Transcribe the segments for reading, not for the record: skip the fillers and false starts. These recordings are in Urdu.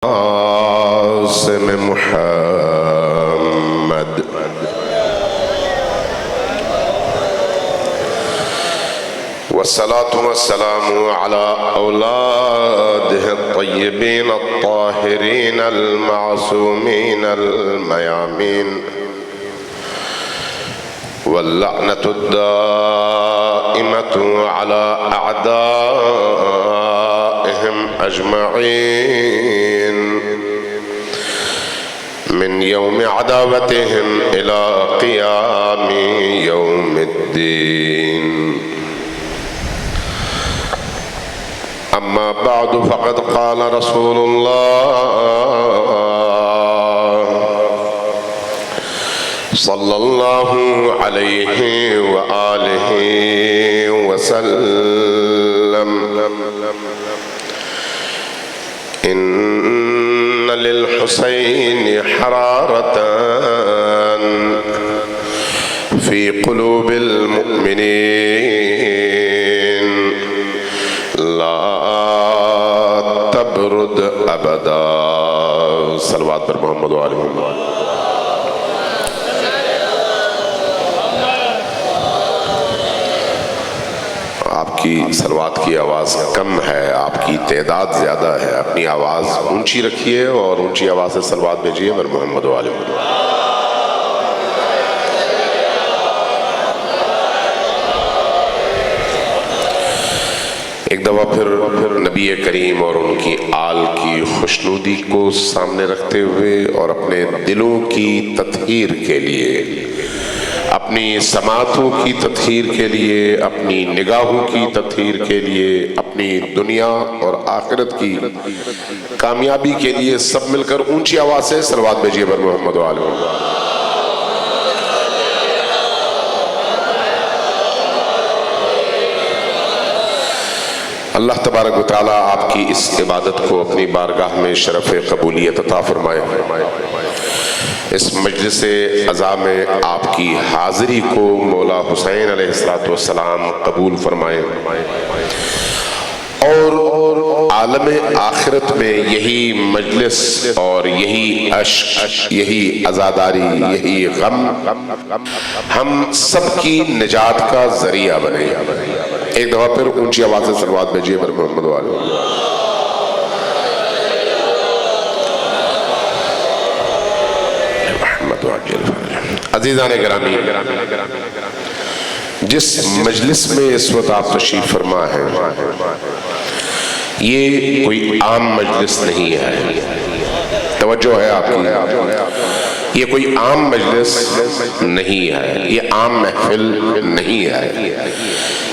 عاصم محمد والصلاة والسلام على أولاده الطيبين الطاهرين المعصومين الميامين واللعنة الدائمة على أعدائهم أجمعين من يوم عداوتهم إلى قيام يوم الدين. أما بعد فقد قال رسول الله صلى الله عليه وآله وسلم: إن للحسين حرارة في قلوب المؤمنين لا تبرد أبدا. صلوات پر محمد و آل محمد. آپ کی صلوات کی آواز کم ہے، آپ کی تعداد زیادہ ہے، اپنی آواز اونچی رکھیے اور اونچی آواز سے صلوات بھیجیے پر محمد و آل محمد. ایک دفعہ پھر نبی کریم اور ان کی آل کی خوشنودی کو سامنے رکھتے ہوئے اور اپنے دلوں کی تطہیر کے لیے، اپنی سماعتوں کی تطہیر کے لیے، اپنی نگاہوں کی تطہیر کے لیے، اپنی دنیا اور آخرت کی کامیابی کے لیے سب مل کر اونچی آواز سے صلوات بھیجیے پر محمد و آل محمد. اللہ تبارک و تعالیٰ آپ کی اس عبادت کو اپنی بارگاہ میں شرف قبولیت عطا فرمائے. اس مجلس عزا میں آپ کی حاضری کو مولا حسین علیہ السلام قبول فرمائے اور عالم آخرت میں یہی مجلس اور یہی عشق، یہی عزاداری، یہی غم ہم سب کی نجات کا ذریعہ بنے. ایک دفعہ پھر اونچی آواز سے صلوات بھیجیے پر محمد و آل محمد. عزیزان گرامی، جس مجلس میں اس وقت آپ تشریف فرما ہیں یہ کوئی عام مجلس نہیں ہے. توجہ ہے آپ کی، یہ کوئی عام مجلس نہیں ہے، یہ عام محفل نہیں ہے.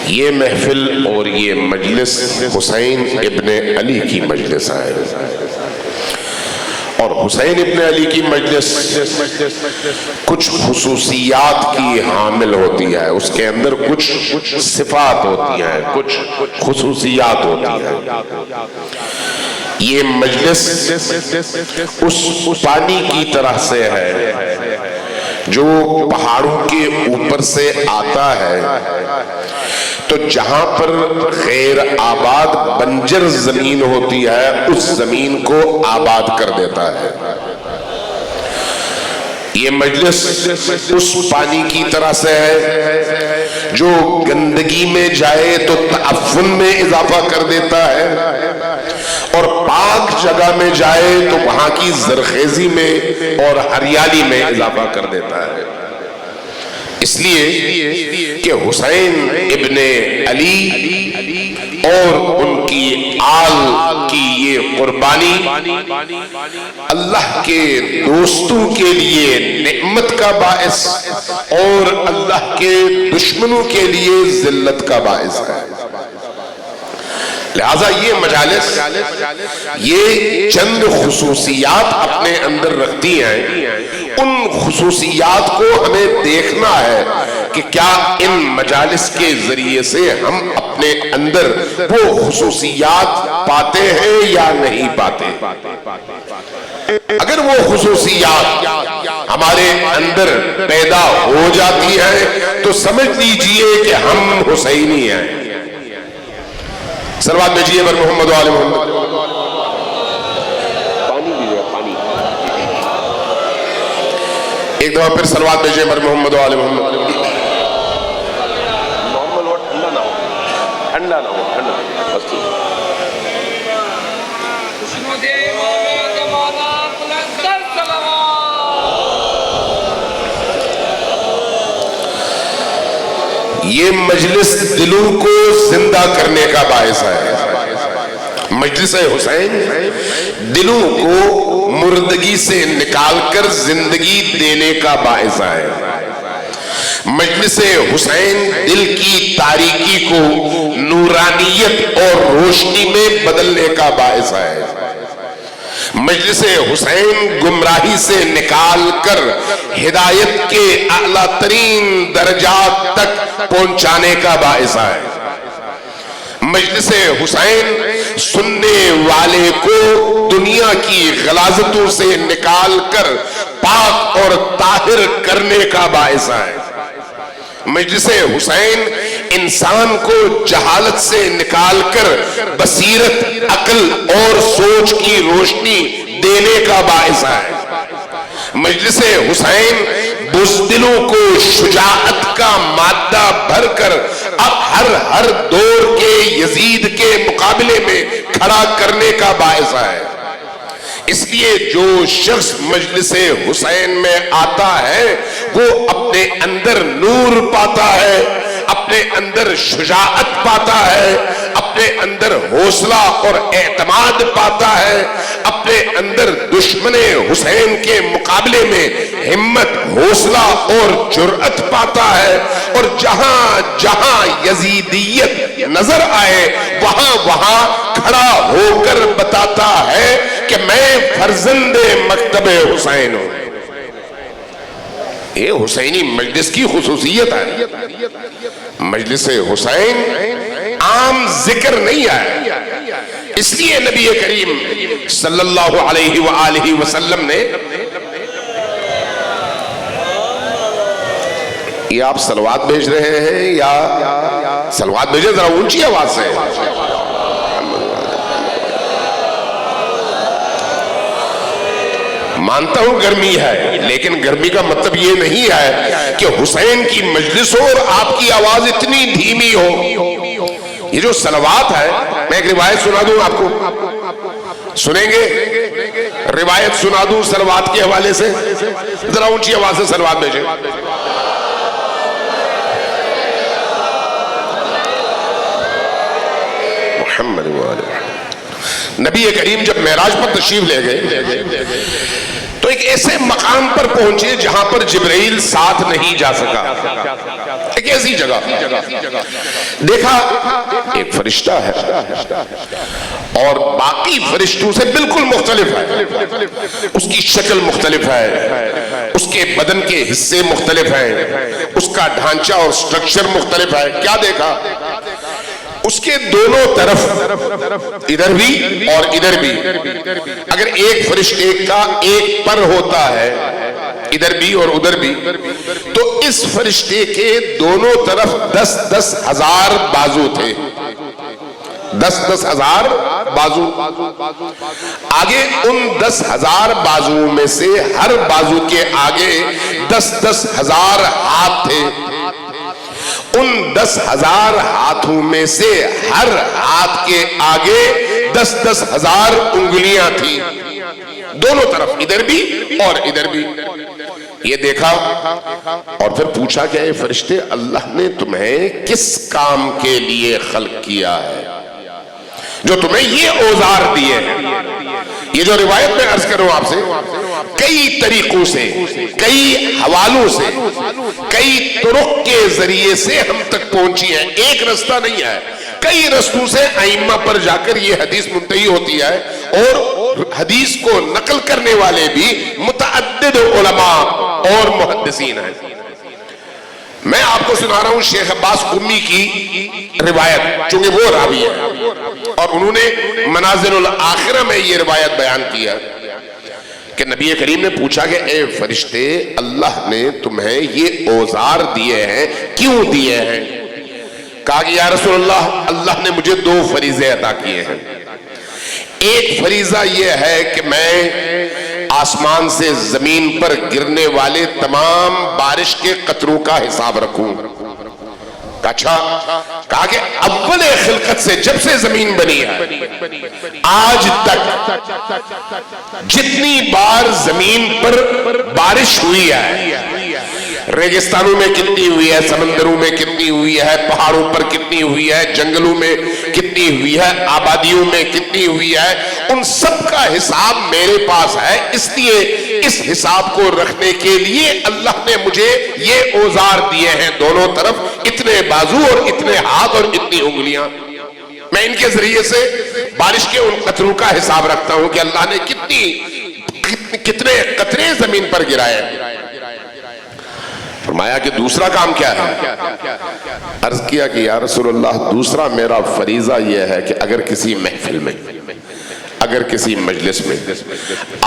یہ محفل اور یہ مجلس حسین ابن علی کی مجلس ہے، اور حسین ابن علی کی مجلس کچھ خصوصیات کی حامل ہوتی ہے، اس کے اندر کچھ صفات ہوتی ہیں، کچھ خصوصیات ہوتی ہیں. یہ مجلس اس پانی کی طرح سے ہے جو پہاڑوں کے اوپر سے آتا ہے تو جہاں پر غیر آباد بنجر زمین ہوتی ہے اس زمین کو آباد کر دیتا ہے. یہ مجلس اس پانی کی طرح سے ہے جو گندگی میں جائے تو تعفن میں اضافہ کر دیتا ہے اور پاک جگہ میں جائے تو وہاں کی زرخیزی میں اور ہریالی میں اضافہ کر دیتا ہے. اس لیے کہ حسین ابن علی اور ان کی آل کی یہ قربانی اللہ کے دوستوں کے لیے نعمت کا باعث اور اللہ کے دشمنوں کے لیے ذلت کا باعث ہے. لہذا یہ مجالس یہ چند خصوصیات اپنے اندر رکھتی ہیں. ان خصوصیات کو ہمیں دیکھنا ہے کہ کیا ان مجالس کے ذریعے سے ہم اپنے اندر وہ خصوصیات پاتے ہیں یا نہیں پاتے. اگر وہ خصوصیات ہمارے اندر پیدا ہو جاتی ہیں تو سمجھ لیجئے کہ ہم حسینی ہیں. صلوات بھیجیے پر محمد و آل محمد. ایک دفعہ پھر صلوات بھیجیں پر محمد و آل محمد. نارمل ہو، ٹھنڈا نہ ہو، ٹھنڈا نہ ہو، ٹھنڈا بس ٹھیک. یہ مجلس دلوں کو زندہ کرنے کا باعث ہے. مجلس حسین دلوں کو مردگی سے نکال کر زندگی دینے کا باعث ہے. مجلس حسین دل کی تاریکی کو نورانیت اور روشنی میں بدلنے کا باعث ہے. مجلس حسین گمراہی سے نکال کر ہدایت کے اعلیٰ ترین درجات تک پہنچانے کا باعث ہے. مجلس حسین سننے والے کو دنیا کی غلاظتوں سے نکال کر پاک اور طاہر کرنے کا باعث ہے. مجلس حسین انسان کو جہالت سے نکال کر بصیرت، عقل اور سوچ کی روشنی دینے کا باعث ہے. مجلس حسین بزدلوں کو شجاعت کا مادہ بھر کر اب ہر دور کے یزید کے مقابلے میں کھڑا کرنے کا باعث ہے. اس لیے جو شخص مجلس حسین میں آتا ہے وہ اپنے اندر نور پاتا ہے، اپنے اندر شجاعت پاتا ہے، اپنے اندر حوصلہ اور اعتماد پاتا ہے، اپنے اندر دشمن حسین کے مقابلے میں ہمت، حوصلہ اور جرأت پاتا ہے. اور جہاں جہاں یزیدیت نظر آئے وہاں کھڑا ہو کر بتاتا ہے کہ میں فرزند مکتب حسین ہوں. یہ حسینی مجلس کی خصوصیت ہے. مجلس حسین عام ذکر نہیں ہے. اس لیے نبی کریم صلی اللہ علیہ وآلہ وسلم نے، یہ آپ صلوات بھیج رہے ہیں یا صلوات بھیجیں ذرا اونچی آواز سے. مانتا ہوں گرمی ہے، لیکن گرمی کا مطلب یہ نہیں ہے کہ حسین کی مجلس ہو اور آپ کی آواز اتنی دھیمی ہو. یہ جو صلوات ہے، میں ایک روایت سنا دوں آپ کو، سنیں گے؟ روایت سنا دوں صلوات کے حوالے سے، ذرا اونچی آواز سے صلوات بھیجیں. محمد نبی کریم جب معراج پر تشریف لے گئے تو ایک ایسے مقام پر پہنچے جہاں پر جبرائیل ساتھ نہیں جا سکا. ایک ایسی جگہ دیکھا ایک فرشتہ ہے اور باقی فرشتوں سے بالکل مختلف ہے. اس کی شکل مختلف ہے، اس کے بدن کے حصے مختلف ہیں، اس کا ڈھانچہ اور سٹرکچر مختلف ہے. کیا دیکھا؟ اس کے دونوں طرف ادھر بھی اور ادھر بھی اگر ایک فرشتے کا ایک پر ہوتا ہے ادھر بھی اور ادھر بھی تو اس فرشتے کے دونوں طرف 10,000 بازو تھے. 10,000 بازو. آگے ان 10,000 بازو میں سے ہر بازو کے آگے 10,000 ہاتھ تھے. ان 10,000 ہاتھوں میں سے ہر ہاتھ کے آگے 10,000 انگلیاں تھیں، دونوں طرف ادھر بھی اور ادھر بھی. یہ دیکھا اور پھر پوچھا کہ اے فرشتے، اللہ نے تمہیں کس کام کے لیے خلق کیا ہے جو تمہیں یہ اوزار دیے ہیں؟ یہ جو روایت میں عرض کروں آپ سے، کئی طریقوں سے، کئی حوالوں سے، کئی طرق کے ذریعے سے ہم تک پہنچی ہے. ایک رستہ نہیں ہے، کئی رستوں سے ائمہ پر جا کر یہ حدیث منتہی ہوتی ہے. اور حدیث کو نقل کرنے والے بھی متعدد علماء اور محدثین ہیں. میں آپ کو سنا رہا ہوں شیخ عباس قمی کی روایت، چونکہ وہ راوی ہے اور انہوں نے منازل الاخرہ میں یہ روایت بیان کیا کہ نبی کریم نے پوچھا کہ اے فرشتے، اللہ نے تمہیں یہ اوزار دیے ہیں، کیوں دیے ہیں؟ کہا کہ یا رسول اللہ، اللہ نے مجھے 2 فریضے عطا کیے ہیں. ایک فریضہ یہ ہے کہ میں آسمان سے زمین پر گرنے والے تمام بارش کے قطروں کا حساب رکھوں. اچھا کہا کہ اول خلقت سے جب سے زمین بنی ہے آج تک جتنی بار زمین پر بارش ہوئی ہے، ریگستانوں میں کتنی ہوئی ہے، سمندروں میں کتنی ہوئی ہے، پہاڑوں پر کتنی ہوئی ہے، جنگلوں میں کتنی ہوئی ہے، آبادیوں میں کتنی ہوئی ہے، ان سب کا حساب میرے پاس ہے. اس لیے اس حساب کو رکھنے کے لیے اللہ نے مجھے یہ اوزار دیے ہیں، دونوں طرف اتنے بازو اور اتنے ہاتھ اور اتنی انگلیاں. میں ان کے ذریعے سے بارش کے ان قطروں کا حساب رکھتا ہوں کہ اللہ نے کتنے قطرے زمین پر گرائے. فرمایا کہ دوسرا کام کیا ہے؟ عرض کیا کہ یا رسول اللہ دوسرا میرا فریضہ یہ ہے کہ اگر کسی محفل میں، اگر کسی مجلس میں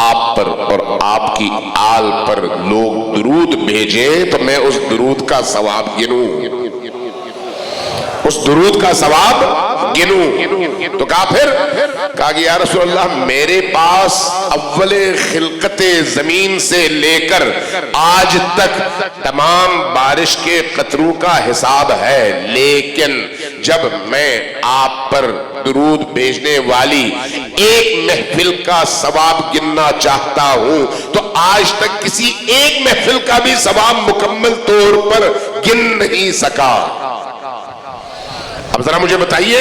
آپ پر اور آپ کی آل پر لوگ درود بھیجیں تو میں اس درود کا ثواب گنوں، اس درود کا ثواب گنوں. تو کہا پھر کہا کہ یا رسول اللہ میرے پاس اول خلقت زمین سے لے کر آج تک تمام بارش کے قطروں کا حساب ہے، لیکن جب میں آپ پر درود بھیجنے والی ایک محفل کا ثواب گننا چاہتا ہوں تو آج تک کسی ایک محفل کا بھی ثواب مکمل طور پر گن نہیں سکا. اب ذرا مجھے بتائیے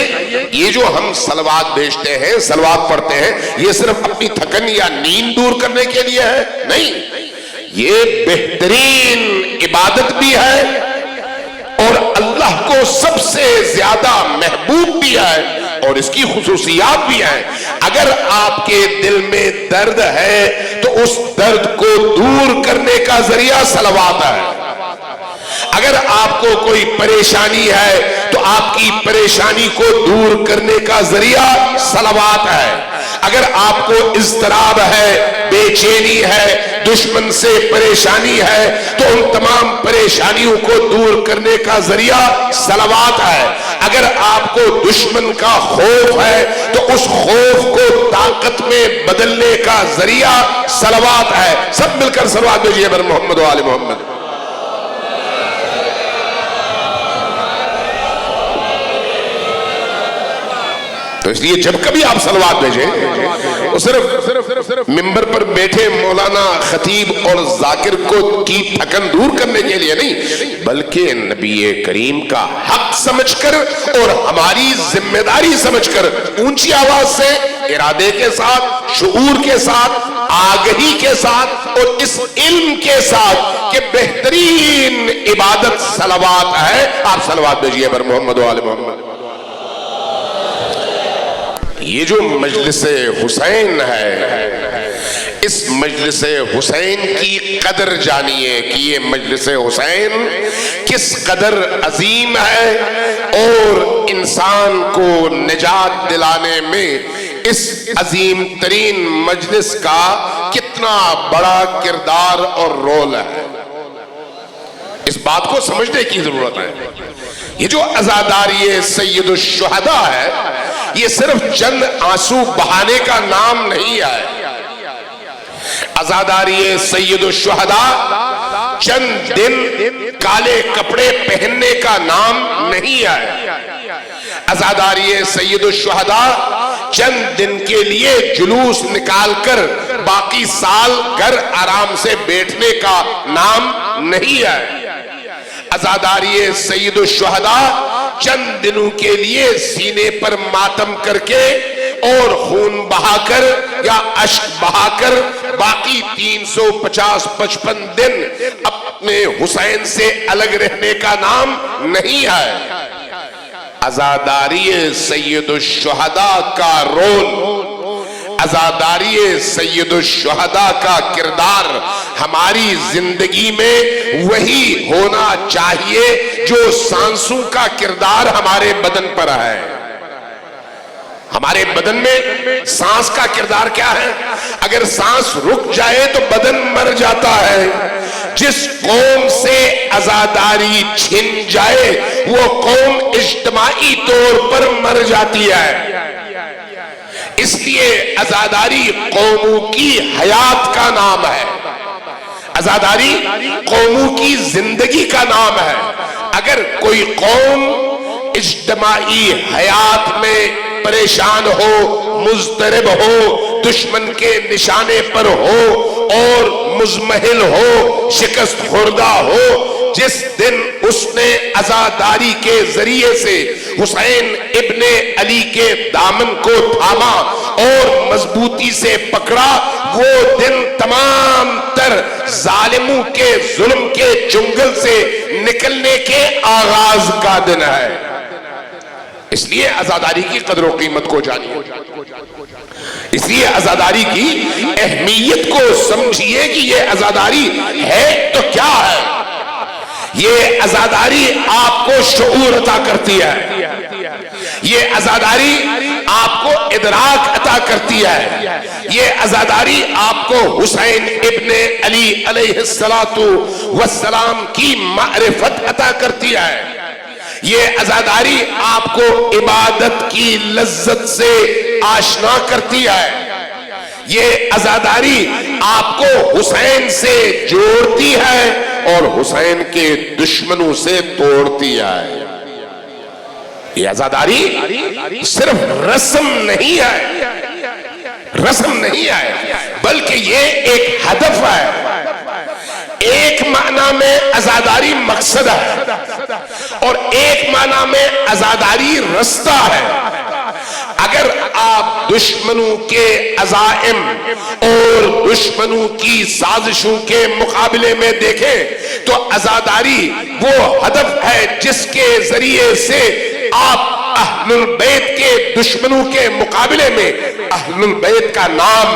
یہ جو ہم صلوات بھیجتے ہیں، صلوات پڑھتے ہیں، یہ صرف اپنی تھکن یا نیند دور کرنے کے لیے ہے؟ نہیں، یہ بہترین عبادت بھی ہے اور اللہ کو سب سے زیادہ محبوب بھی ہے اور اس کی خصوصیات بھی ہیں. اگر آپ کے دل میں درد ہے تو اس درد کو دور کرنے کا ذریعہ صلوات ہے. اگر آپ کو کوئی پریشانی ہے تو آپ کی پریشانی کو دور کرنے کا ذریعہ صلوات ہے. اگر آپ کو اضطراب ہے، بے چینی ہے، دشمن سے پریشانی ہے تو ان تمام پریشانیوں کو دور کرنے کا ذریعہ صلوات ہے. اگر آپ کو دشمن کا خوف ہے تو اس خوف کو طاقت میں بدلنے کا ذریعہ صلوات ہے. سب مل کر صلوات بھیجیے بر محمد و آل محمد. تو اس لیے جب کبھی آپ صلوات بھیجیں تو صرف ممبر پر بیٹھے مولانا خطیب اور ذاکر کو کی تھکن دور کرنے کے لیے نہیں، بلکہ نبی کریم کا حق سمجھ کر اور ہماری ذمہ داری سمجھ کر اونچی آواز سے، ارادے کے ساتھ، شعور کے ساتھ، آگہی کے ساتھ اور اس علم کے ساتھ کہ بہترین عبادت صلوات ہے. آپ صلوات بھیجیے بر محمد و آل محمد. یہ جو مجلس حسین ہے، اس مجلس حسین کی قدر جانیے کہ یہ مجلس حسین کس قدر عظیم ہے اور انسان کو نجات دلانے میں اس عظیم ترین مجلس کا کتنا بڑا کردار اور رول ہے. اس بات کو سمجھنے کی ضرورت ہے. یہ جو عزاداری سید الشہداء ہے یہ صرف چند آنسو بہانے کا نام نہیں ہے. عزاداری سید الشہداء چند دن کالے کپڑے پہننے کا نام نہیں ہے. عزاداری سید الشہداء چند دن کے لیے جلوس نکال کر باقی سال گھر آرام سے بیٹھنے کا نام نہیں ہے. عزاداری سید الشہداء چند دنوں کے لیے سینے پر ماتم کر کے اور خون بہا کر یا اشک بہا کر باقی 350-55 دن اپنے حسین سے الگ رہنے کا نام نہیں ہے. عزاداری سید الشہداء کا رول، عزاداری سید الشہداء کا کردار ہماری زندگی میں وہی ہونا چاہیے جو سانسوں کا کردار ہمارے بدن پر ہے. ہمارے بدن میں سانس کا کردار کیا ہے؟ اگر سانس رک جائے تو بدن مر جاتا ہے. جس قوم سے عزاداری چھن جائے وہ قوم اجتماعی طور پر مر جاتی ہے. اس لیے عزاداری قوموں کی حیات کا نام ہے، عزاداری قوموں کی زندگی کا نام ہے۔ اگر کوئی قوم اجتماعی حیات میں پریشان ہو، مضطرب ہو، دشمن کے نشانے پر ہو اور مزمحل ہو، شکست خوردہ ہو، جس دن اس نے عزاداری کے ذریعے سے حسین ابن علی کے دامن کو تھاما اور مضبوطی سے پکڑا، وہ دن تمام تر ظالموں کے ظلم کے جنگل سے نکلنے کے آغاز کا دن ہے۔ اس لیے عزاداری کی قدر و قیمت کو جانیے، اس لیے عزاداری کی اہمیت کو سمجھیے کہ یہ عزاداری ہے تو کیا ہے۔ یہ عزاداری آپ کو شعور عطا کرتی ہے، یہ عزاداری آپ کو ادراک عطا کرتی ہے، یہ عزاداری آپ کو حسین ابن علی علیہ السلام کی معرفت عطا کرتی ہے، یہ عزاداری آپ کو عبادت کی لذت سے آشنا کرتی ہے، یہ عزاداری آپ کو حسین سے جوڑتی ہے اور حسین کے دشمنوں سے توڑتی ہے۔ یہ عزاداری صرف رسم نہیں ہے، رسم نہیں ہے، بلکہ یہ ایک ہدف ہے۔ ایک معنی میں عزاداری مقصد ہے اور ایک معنی میں عزاداری رستہ ہے۔ اگر آپ دشمنوں کے عزائم اور دشمنوں کی سازشوں کے مقابلے میں دیکھیں تو عزاداری وہ ہدف ہے جس کے ذریعے سے آپ اہل البیت کے دشمنوں کے مقابلے میں اہل البیت کا نام،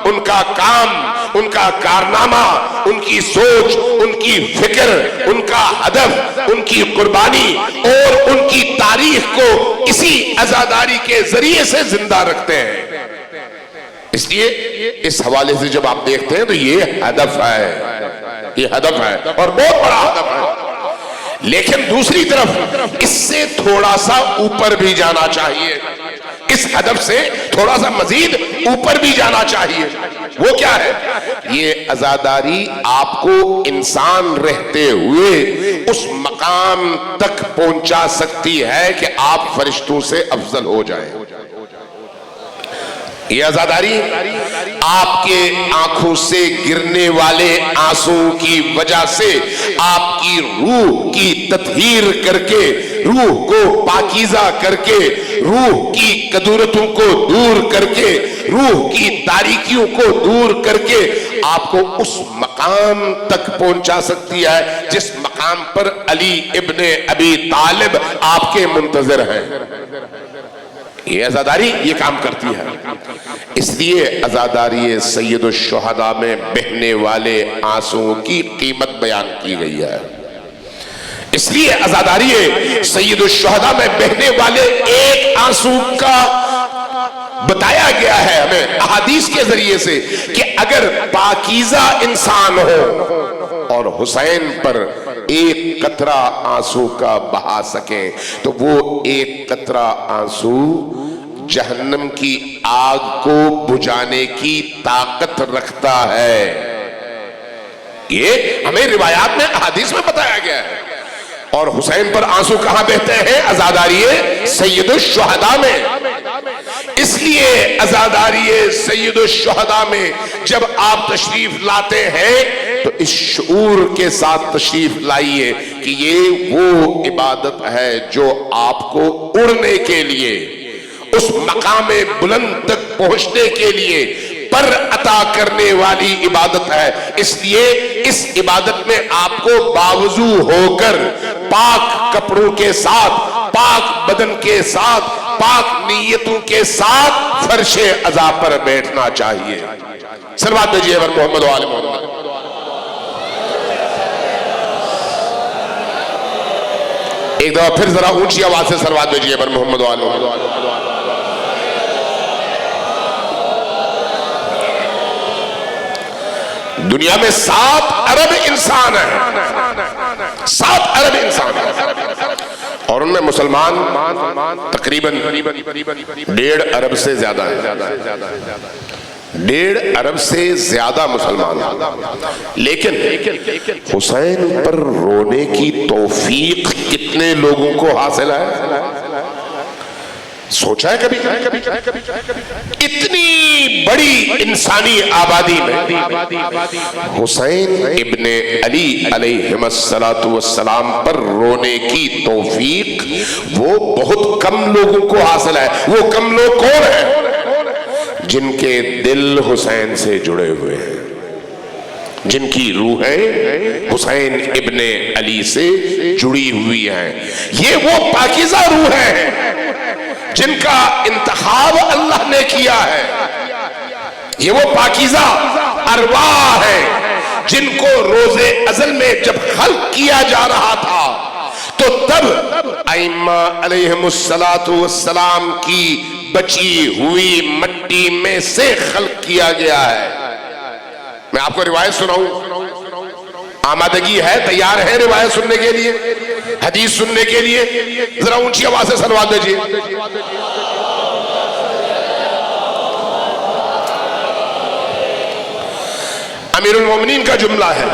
ان کا کام، ان کا کارنامہ، ان کی سوچ، ان کی فکر، ان کا ہدف، ان کی قربانی اور ان کی تاریخ کو اسی عزاداری کے ذریعے سے زندہ رکھتے ہیں۔ اس لیے اس حوالے سے جب آپ دیکھتے ہیں تو یہ ہدف ہے، یہ ہدف ہے اور بہت بڑا ہدف ہے۔ لیکن دوسری طرف اس سے تھوڑا سا اوپر بھی جانا چاہیے، اس ہدف سے تھوڑا سا مزید اوپر بھی جانا چاہیے۔ وہ کیا ہے؟ یہ عزاداری آپ کو انسان رہتے ہوئے اس مقام تک پہنچا سکتی ہے کہ آپ فرشتوں سے افضل ہو جائیں۔ یہ عزاداری آپ کے آنکھوں سے گرنے والے آنسوں کی وجہ سے آپ کی روح کی تطہیر کر کے، روح کو پاکیزہ کر کے، روح کی کدورتوں کو دور کر کے، روح کی تاریکیوں کو دور کر کے آپ کو اس مقام تک پہنچا سکتی ہے جس مقام پر علی ابن ابی طالب آپ کے منتظر ہیں۔ یہ عزاداری یہ کام کرتی ہے۔ اس لیے عزاداری سید الشہداء میں بہنے والے آنسوں کی قیمت بیان کی گئی ہے۔ اس لیے عزاداری سید الشہداء میں بہنے والے ایک آنسو کا بتایا گیا ہے ہمیں احادیث کے ذریعے سے کہ اگر پاکیزہ انسان ہو اور حسین پر ایک قطرہ آنسو کا بہا سکیں تو وہ ایک قطرہ آنسو جہنم کی آگ کو بجھانے کی طاقت رکھتا ہے۔ یہ ہمیں روایات میں احادیث میں بتایا گیا ہے۔ اور حسین پر آنسو کہاں بہتے ہیں؟ عزاداری سید الشہداء میں۔ اس لیے عزاداری سید الشہداء میں جب آپ تشریف لاتے ہیں تو اس شعور کے ساتھ تشریف لائیے کہ یہ وہ عبادت ہے جو آپ کو اڑنے کے لیے، اس مقام بلند تک پہنچنے کے لیے پر عطا کرنے والی عبادت ہے۔ اس لیے اس عبادت میں آپ کو باوضو ہو کر پاک کپڑوں کے ساتھ، پاک بدن کے ساتھ، پاک نیتوں کے ساتھ فرش عزا پر بیٹھنا چاہیے۔ صلوات بھیجیے بر محمد و آل محمد۔ ایک دفعہ پھر ذرا اونچی آواز سے صلوات بھیجیے بر محمد و آل محمد۔ دنیا میں 7 ارب انسان ہیں، 7 ارب انسان ہیں، اور ان میں مسلمان تقریباً 1.5 ارب سے زیادہ ہیں، 1.5 ارب سے زیادہ مسلمان ہیں، لیکن حسین پر رونے کی توفیق کتنے لوگوں کو حاصل ہے؟ سوچا ہے کبھی؟ اتنی بڑی انسانی آبادی میں حسین ابن علی علیہ السلام پر رونے کی توفیق وہ بہت کم لوگوں کو حاصل ہے۔ وہ کم لوگ کون ہیں؟ جن کے دل حسین سے جڑے ہوئے ہیں، جن کی روحیں حسین ابن علی سے جڑی ہوئی ہیں۔ یہ وہ پاکیزہ روح ہیں جن کا انتخاب اللہ نے کیا ہے، یہ وہ پاکیزہ ارواح ہیں جن کو روز ازل میں جب خلق کیا جا رہا تھا تو تب ائمہ علیہم السلام کی بچی ہوئی مٹی میں سے خلق کیا گیا ہے۔ میں آپ کو روایت سناؤں، آمادگی ہے، تیار ہے روایت سننے کے لیے، حدیث سننے کے لیے؟ ذرا اونچی آواز سے صلوات دیجیے۔ امیر المومنین کا جملہ ہے،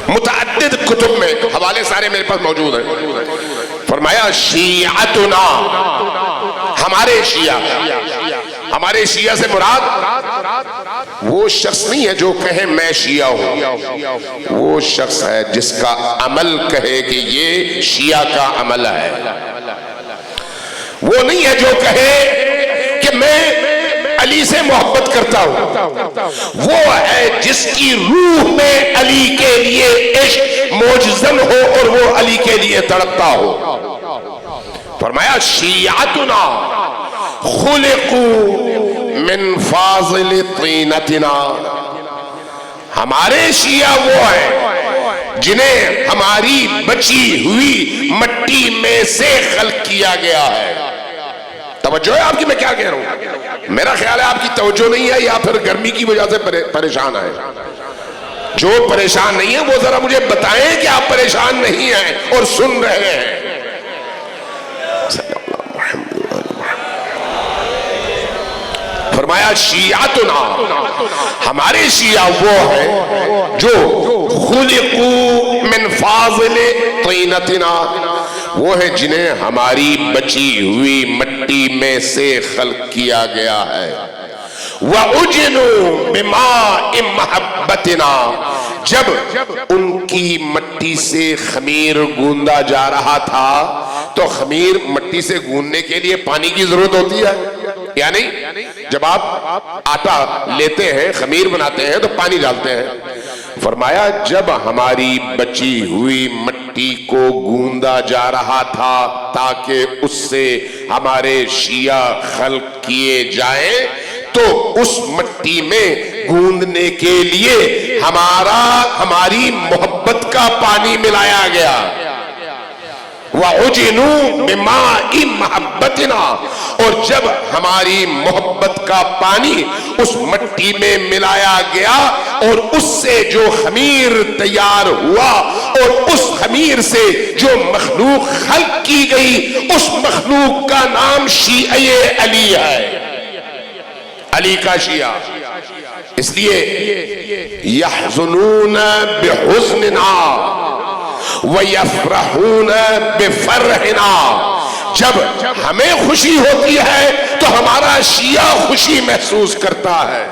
متعدد کتب میں، حوالے سارے میرے پاس موجود ہیں۔ فرمایا شیعتنا، ہمارے شیعہ، ہمارے شیعہ سے مراد وہ شخص نہیں ہے جو کہے میں شیعہ ہوں، وہ شخص ہے جس کا عمل کہے کہ یہ شیعہ کا عمل ہے۔ وہ نہیں ہے جو کہے کہ میں علی سے محبت کرتا ہوں، وہ ہے جس کی روح میں علی کے لیے عشق موجزن ہو اور وہ علی کے لیے تڑپتا ہو۔ فرمایا شیعتنا خلقوا من فاضل طینتنا، ہمارے شیعہ وہ ہیں جنہیں ہماری بچی ہوئی مٹی میں سے خلق کیا گیا ہے۔ توجہ ہے آپ کی میں کیا کہہ رہا ہوں؟ میرا خیال ہے آپ کی توجہ نہیں ہے یا پھر گرمی کی وجہ سے پریشان ہے۔ جو پریشان نہیں ہے وہ ذرا مجھے بتائیں کہ آپ پریشان نہیں ہیں اور سن رہے ہیں۔ فرمایا شیعتنا، ہمارے شیعہ وہ ہیں جو خلقوا من فاضل طینتنا، وہ ہے جنہیں ہماری بچی ہوئی مٹی میں سے خلق کیا گیا ہے۔ وَأُجْنُوا بِمَاءِ مَحَبَّتِنَا، جب ان کی مٹی سے خمیر گوندا جا رہا تھا تو خمیر مٹی سے گوندنے کے لیے پانی کی ضرورت ہوتی ہے یا نہیں؟ جب آپ آٹا لیتے ہیں خمیر بناتے ہیں تو پانی ڈالتے ہیں۔ فرمایا جب ہماری بچی ہوئی مٹی کو گوندا جا رہا تھا تاکہ اس سے ہمارے شیعہ خلق کیے جائیں تو اس مٹی میں گوندنے کے لیے ہماری محبت کا پانی ملایا گیا۔ وَعُجِنُوا بِمَاءِ مَحَبَّتِنَا، اور جب ہماری محبت کا پانی اس مٹی میں ملایا گیا اور اس سے جو خمیر تیار ہوا اور اس خمیر سے جو مخلوق خلق کی گئی اس مخلوق کا نام شیعہ علی ہے، علی کا شیعہ۔ اس لیے یحزنون بحزننا وَيَفْرَحُونَ بِفَرْحِنَا، جب ہمیں خوشی ہوتی ہے تو ہمارا شیعہ خوشی محسوس کرتا ہے،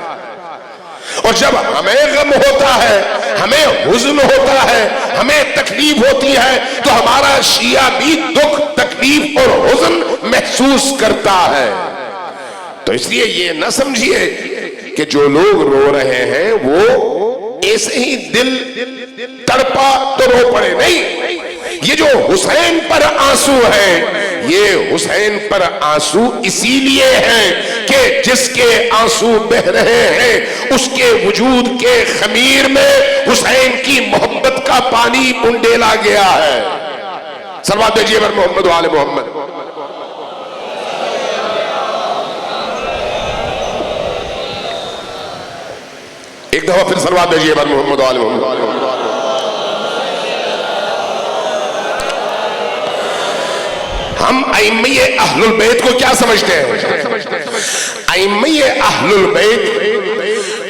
اور جب ہمیں غم ہوتا ہے، ہمیں حزن ہوتا ہے، ہمیں تکلیف ہوتی ہے تو ہمارا شیعہ بھی دکھ، تکلیف اور حزن محسوس کرتا ہے۔ تو اس لیے یہ نہ سمجھیے کہ جو لوگ رو رہے ہیں وہ ایسے ہی دل تڑپا تو رو پڑے، نہیں، یہ جو حسین پر آنسو ہیں یہ حسین پر آنسو اسی لیے ہیں کہ جس کے آنسو بہ رہے ہیں اس کے وجود کے خمیر میں حسین کی محبت کا پانی انڈیلا گیا ہے۔ صلوات دیجیے بر محمد و آل محمد۔ ایک دفعہ پھر صلوات بھیجیے بر محمد و آل محمد. ہم ائمہ اہل البیت کو کیا سمجھتے ہیں؟ ائمہ اہل البیت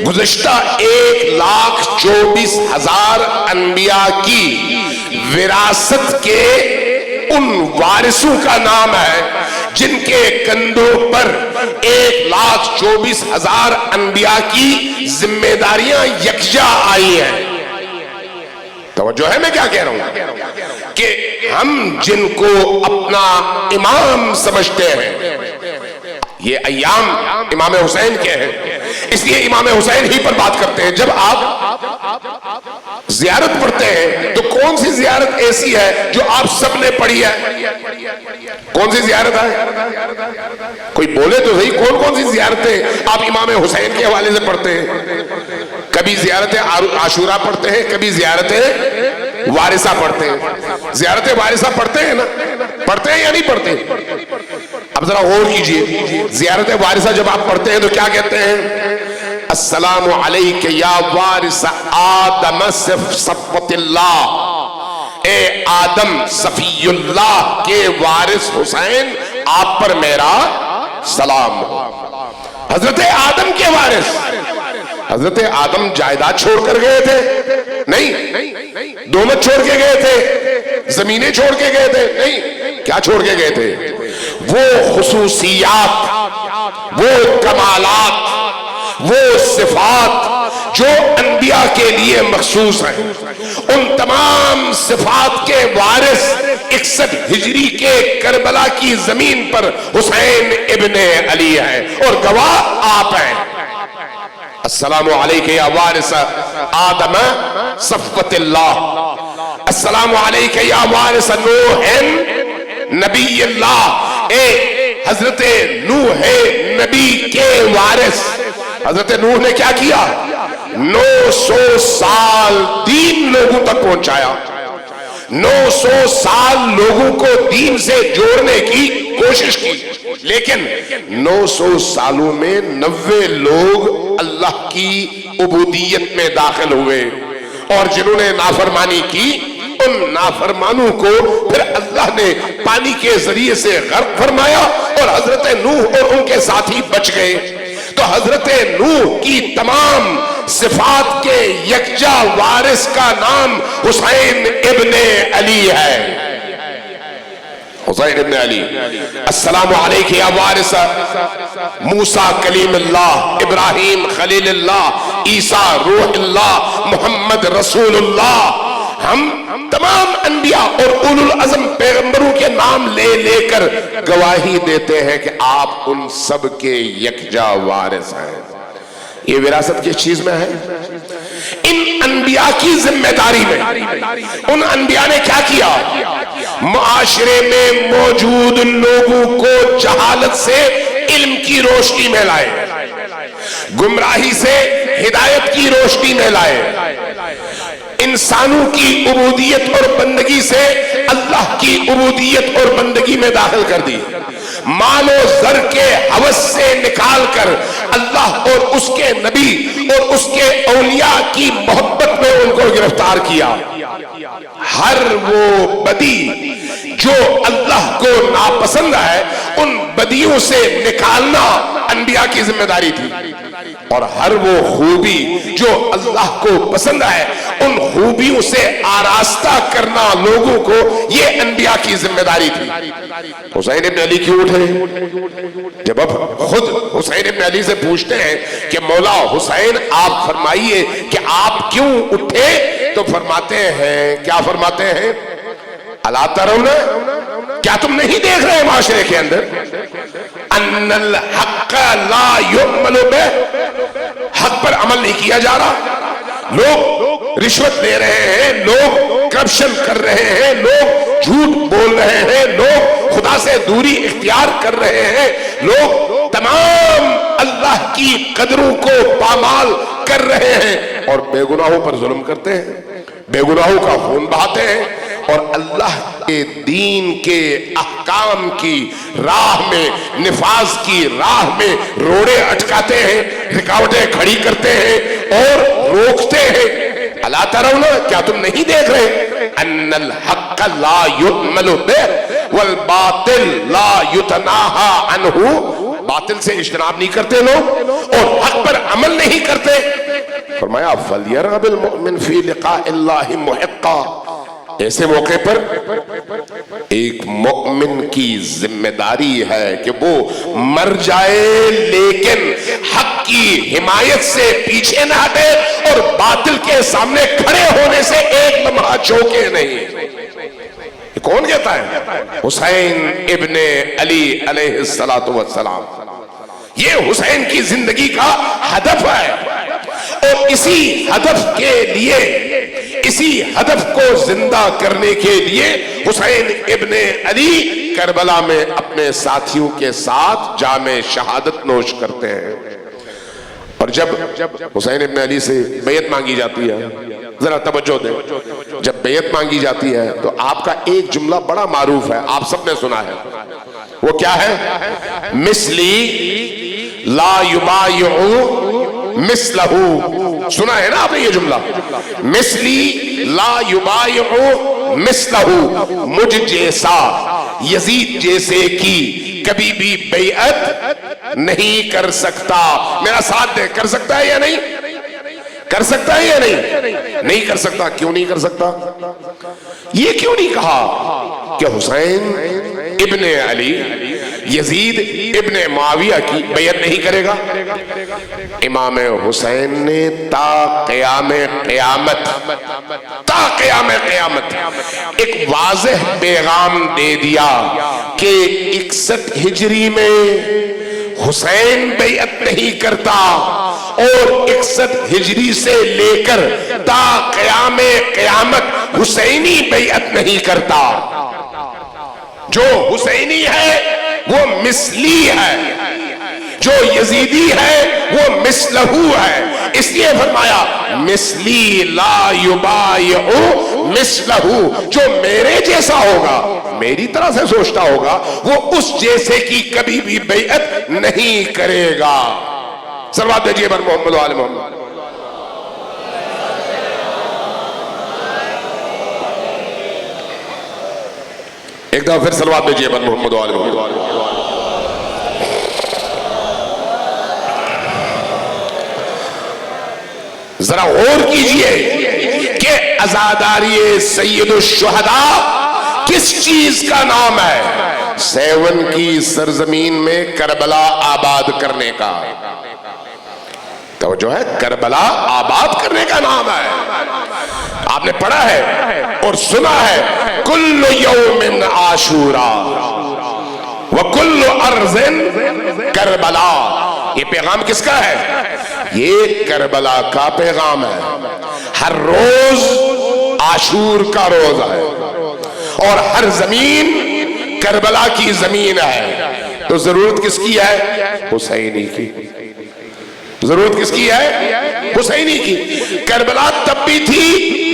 گزشتہ 1,24,000 انبیاء کی وراثت کے ان وارثوں کا نام ہے جن کے کندھوں پر 1,24,000 انبیاء کی ذمہ داریاں یکجا آئی ہیں. توجہ ہے میں کیا کہہ رہا ہوں؟ کہ ہم جن کو اپنا امام سمجھتے ہیں، یہ ایام امام حسین کے ہیں، اس لیے امام حسین ہی پر بات کرتے ہیں. جب آپ زیارت پڑھتے ہیں تو کون سی زیارت ایسی ہے جو آپ سب نے پڑھی ہے؟ کون سی زیارت ہے؟ کوئی بولے تو صحیح، کون سی زیارتیں آپ امام حسین کے حوالے سے پڑھتے ہیں؟ کبھی زیارت عاشورہ پڑھتے ہیں، کبھی زیارت وارثہ پڑھتے ہیں. زیارت وارثہ پڑھتے ہیں نا؟ پڑھتے ہیں یا نہیں پڑھتے؟ اب ذرا غور کیجئے، زیارت وارثہ جب آپ پڑھتے ہیں تو کیا کہتے ہیں؟ السلام علیک یا وارث آدم صفوت اللہ، اے آدم صفی اللہ کے وارث حسین، آپ پر میرا سلام ہو. حضرت آدم کے وارث، حضرت آدم جائیداد چھوڑ کر گئے تھے؟ نہیں. دولت چھوڑ کے گئے تھے؟ زمینیں چھوڑ کے گئے تھے؟ نہیں. کیا چھوڑ کے گئے تھے؟ وہ خصوصیات، وہ کمالات، وہ صفات جو انبیاء کے لیے مخصوص ہیں. ان تمام صفات کے وارث 61 ہجری کے کربلا کی زمین پر حسین ابن علی ہیں، اور گواہ آپ ہیں. السلام علیکم یا وارث آدم صفوت اللہ، السلام علیکم یا وارث نوح نبی اللہ، اے حضرت نوح نبی کے وارث. حضرت نوح نے کیا کیا؟ 900 سال دین لوگوں تک پہنچایا، 900 سال لوگوں کو دین سے جوڑنے کی کوشش کی، لیکن 900 سالوں میں 90 لوگ اللہ کی عبودیت میں داخل ہوئے، اور جنہوں نے نافرمانی کی ان نافرمانوں کو پھر اللہ نے پانی کے ذریعے سے غرق فرمایا، اور حضرت نوح اور ان کے ساتھی بچ گئے. تو حضرت نوح کی تمام صفات کے یکجا وارث کا نام حسین ابن علی ہے. حسین ابن علی. السلام علیکم یا وارث موسیٰ کلیم اللہ، ابراہیم خلیل اللہ، عیسیٰ روح اللہ، محمد رسول اللہ. ہم تمام انبیاء اور اولو العزم پیغمبروں کے نام لے لے کر گواہی دیتے ہیں کہ آپ ان سب کے یکجا وارث ہیں. یہ وراثت کس چیز میں ہے؟ ان انبیاء کی ذمہ داری میں. ان انبیاء نے کیا کیا؟ معاشرے میں موجود لوگوں کو جہالت سے علم کی روشنی میں لائے، گمراہی سے ہدایت کی روشنی میں لائے، انسانوں کی عبودیت اور بندگی سے اللہ کی عبودیت اور بندگی میں داخل کر دی، مال و زر کے ہوس سے نکال کر اللہ اور اس کے نبی اور اس کے اولیاء کی محبت میں ان کو گرفتار کیا. ہر وہ بدی جو اللہ کو ناپسند ہے ان بدیوں سے نکالنا انبیاء کی ذمہ داری تھی، اور ہر وہ خوبی جو اللہ کو پسند ہے ان خوبیوں سے آراستہ کرنا لوگوں کو یہ انبیاء کی ذمہ داری تھی. حسین ابن علی کیوں اٹھے؟ جب اب خود حسین ابن علی سے پوچھتے ہیں کہ مولا حسین آپ فرمائیے کہ آپ کیوں اٹھے، تو فرماتے ہیں، کیا فرماتے ہیں؟ الا ترون، کیا تم نہیں دیکھ رہے معاشرے کے اندر ان الحق لا یعمل بہ، حق پر عمل نہیں کیا جا رہا، لوگ رشوت لے رہے ہیں، لوگ کرپشن کر رہے ہیں، لوگ جھوٹ بول رہے ہیں، لوگ خدا سے دوری اختیار کر رہے ہیں، لوگ تمام اللہ کی قدروں کو پامال کر رہے ہیں اور بے گناہوں پر ظلم کرتے ہیں، بے گناہوں کا خون بہاتے ہیں، اور اللہ کے دین کے احکام کی راہ میں، نفاذ کی راہ میں روڑے اٹکاتے ہیں، رکاوٹیں کھڑی کرتے ہیں، اور الا ترون، کیا تم نہیں دیکھ رہے، ان الحق لا یؤمل بہ والباطل لا یتناہا عنہ، باطل سے اجتناب نہیں کرتے لوگ اور حق پر عمل نہیں کرتے. فرمایا فَلْيَرْغَبِ الْمُؤْمِنُ فِي لِقَاءِ اللَّهِ مُحِقًّا، ایسے موقع پر ایک مؤمن کی ذمہ داری ہے کہ وہ مر جائے لیکن حق کی حمایت سے پیچھے نہ ہٹے اور باطل کے سامنے کھڑے ہونے سے ایک لمحہ چوکے نہیں. یہ کون کہتا ہے؟ حسین ابن علی علیہ السلام. یہ حسین کی زندگی کا ہدف ہے اور اسی ہدف کے لیے، اسی ہدف کو زندہ کرنے کے لیے حسین ابن علی کربلا میں اپنے ساتھیوں کے ساتھ جام شہادت نوش کرتے ہیں. اور جب حسین ابن علی سے بیعت مانگی جاتی ہے، ذرا توجہ دیں، جب بیعت مانگی جاتی ہے تو آپ کا ایک جملہ بڑا معروف ہے، آپ سب نے سنا ہے. وہ کیا ہے؟ مثلی لا یبایع مثلہ. سنا ہے نا آپ نے یہ جملہ؟ مثلی لا یبایع مثلہ، مجھ جیسا یزید جیسے کی کبھی بھی بیعت نہیں کر سکتا. میرا ساتھ دے، کر سکتا ہے یا نہیں؟ کر سکتا ہے یا نہیں؟ نہیں کر سکتا. کیوں نہیں کر سکتا؟ یہ کیوں نہیں کہا کہ حسین ابن علی یزید ابن معاویہ کی بیعت نہیں کرے گا؟ امام حسین نے تا قیام قیامت ایک واضح پیغام دے دیا کہ 61 ہجری میں حسین بیعت نہیں کرتا اور 61 ہجری سے لے کر تا قیام قیامت حسینی بیعت نہیں کرتا. جو حسینی ہے وہ مثلی ہے، جو یزیدی ہے وہ مثلہو ہے. اس لیے فرمایا مثلی لا یبایع مثلہو، جو میرے جیسا ہوگا، میری طرح سے سوچتا ہوگا، وہ اس جیسے کی کبھی بھی بیعت نہیں کرے گا. صلوات دیجئے بر محمد و آل محمد. ایک دفعہ پھر صلوات دیجئے بر محمد و آل محمد. ذرا غور کیجئے کہ عزاداری سید الشہداء کس چیز کا نام ہے؟ 7 کی سرزمین میں کربلا آباد کرنے کا. تو جو ہے کربلا آباد کرنے کا نام ہے. آپ نے پڑھا ہے اور سنا ہے کل یوم عاشورا وکل ارض کربلا. یہ پیغام کس کا ہے؟ یہ کربلا کا پیغام ہے. ہر روز عاشور کا روز ہے اور ہر زمین کربلا کی زمین ہے. تو ضرورت کس کی ہے؟ حسینی کی. ضرورت کس کی ہے؟ حسینی کی. کربلا تب بھی تھی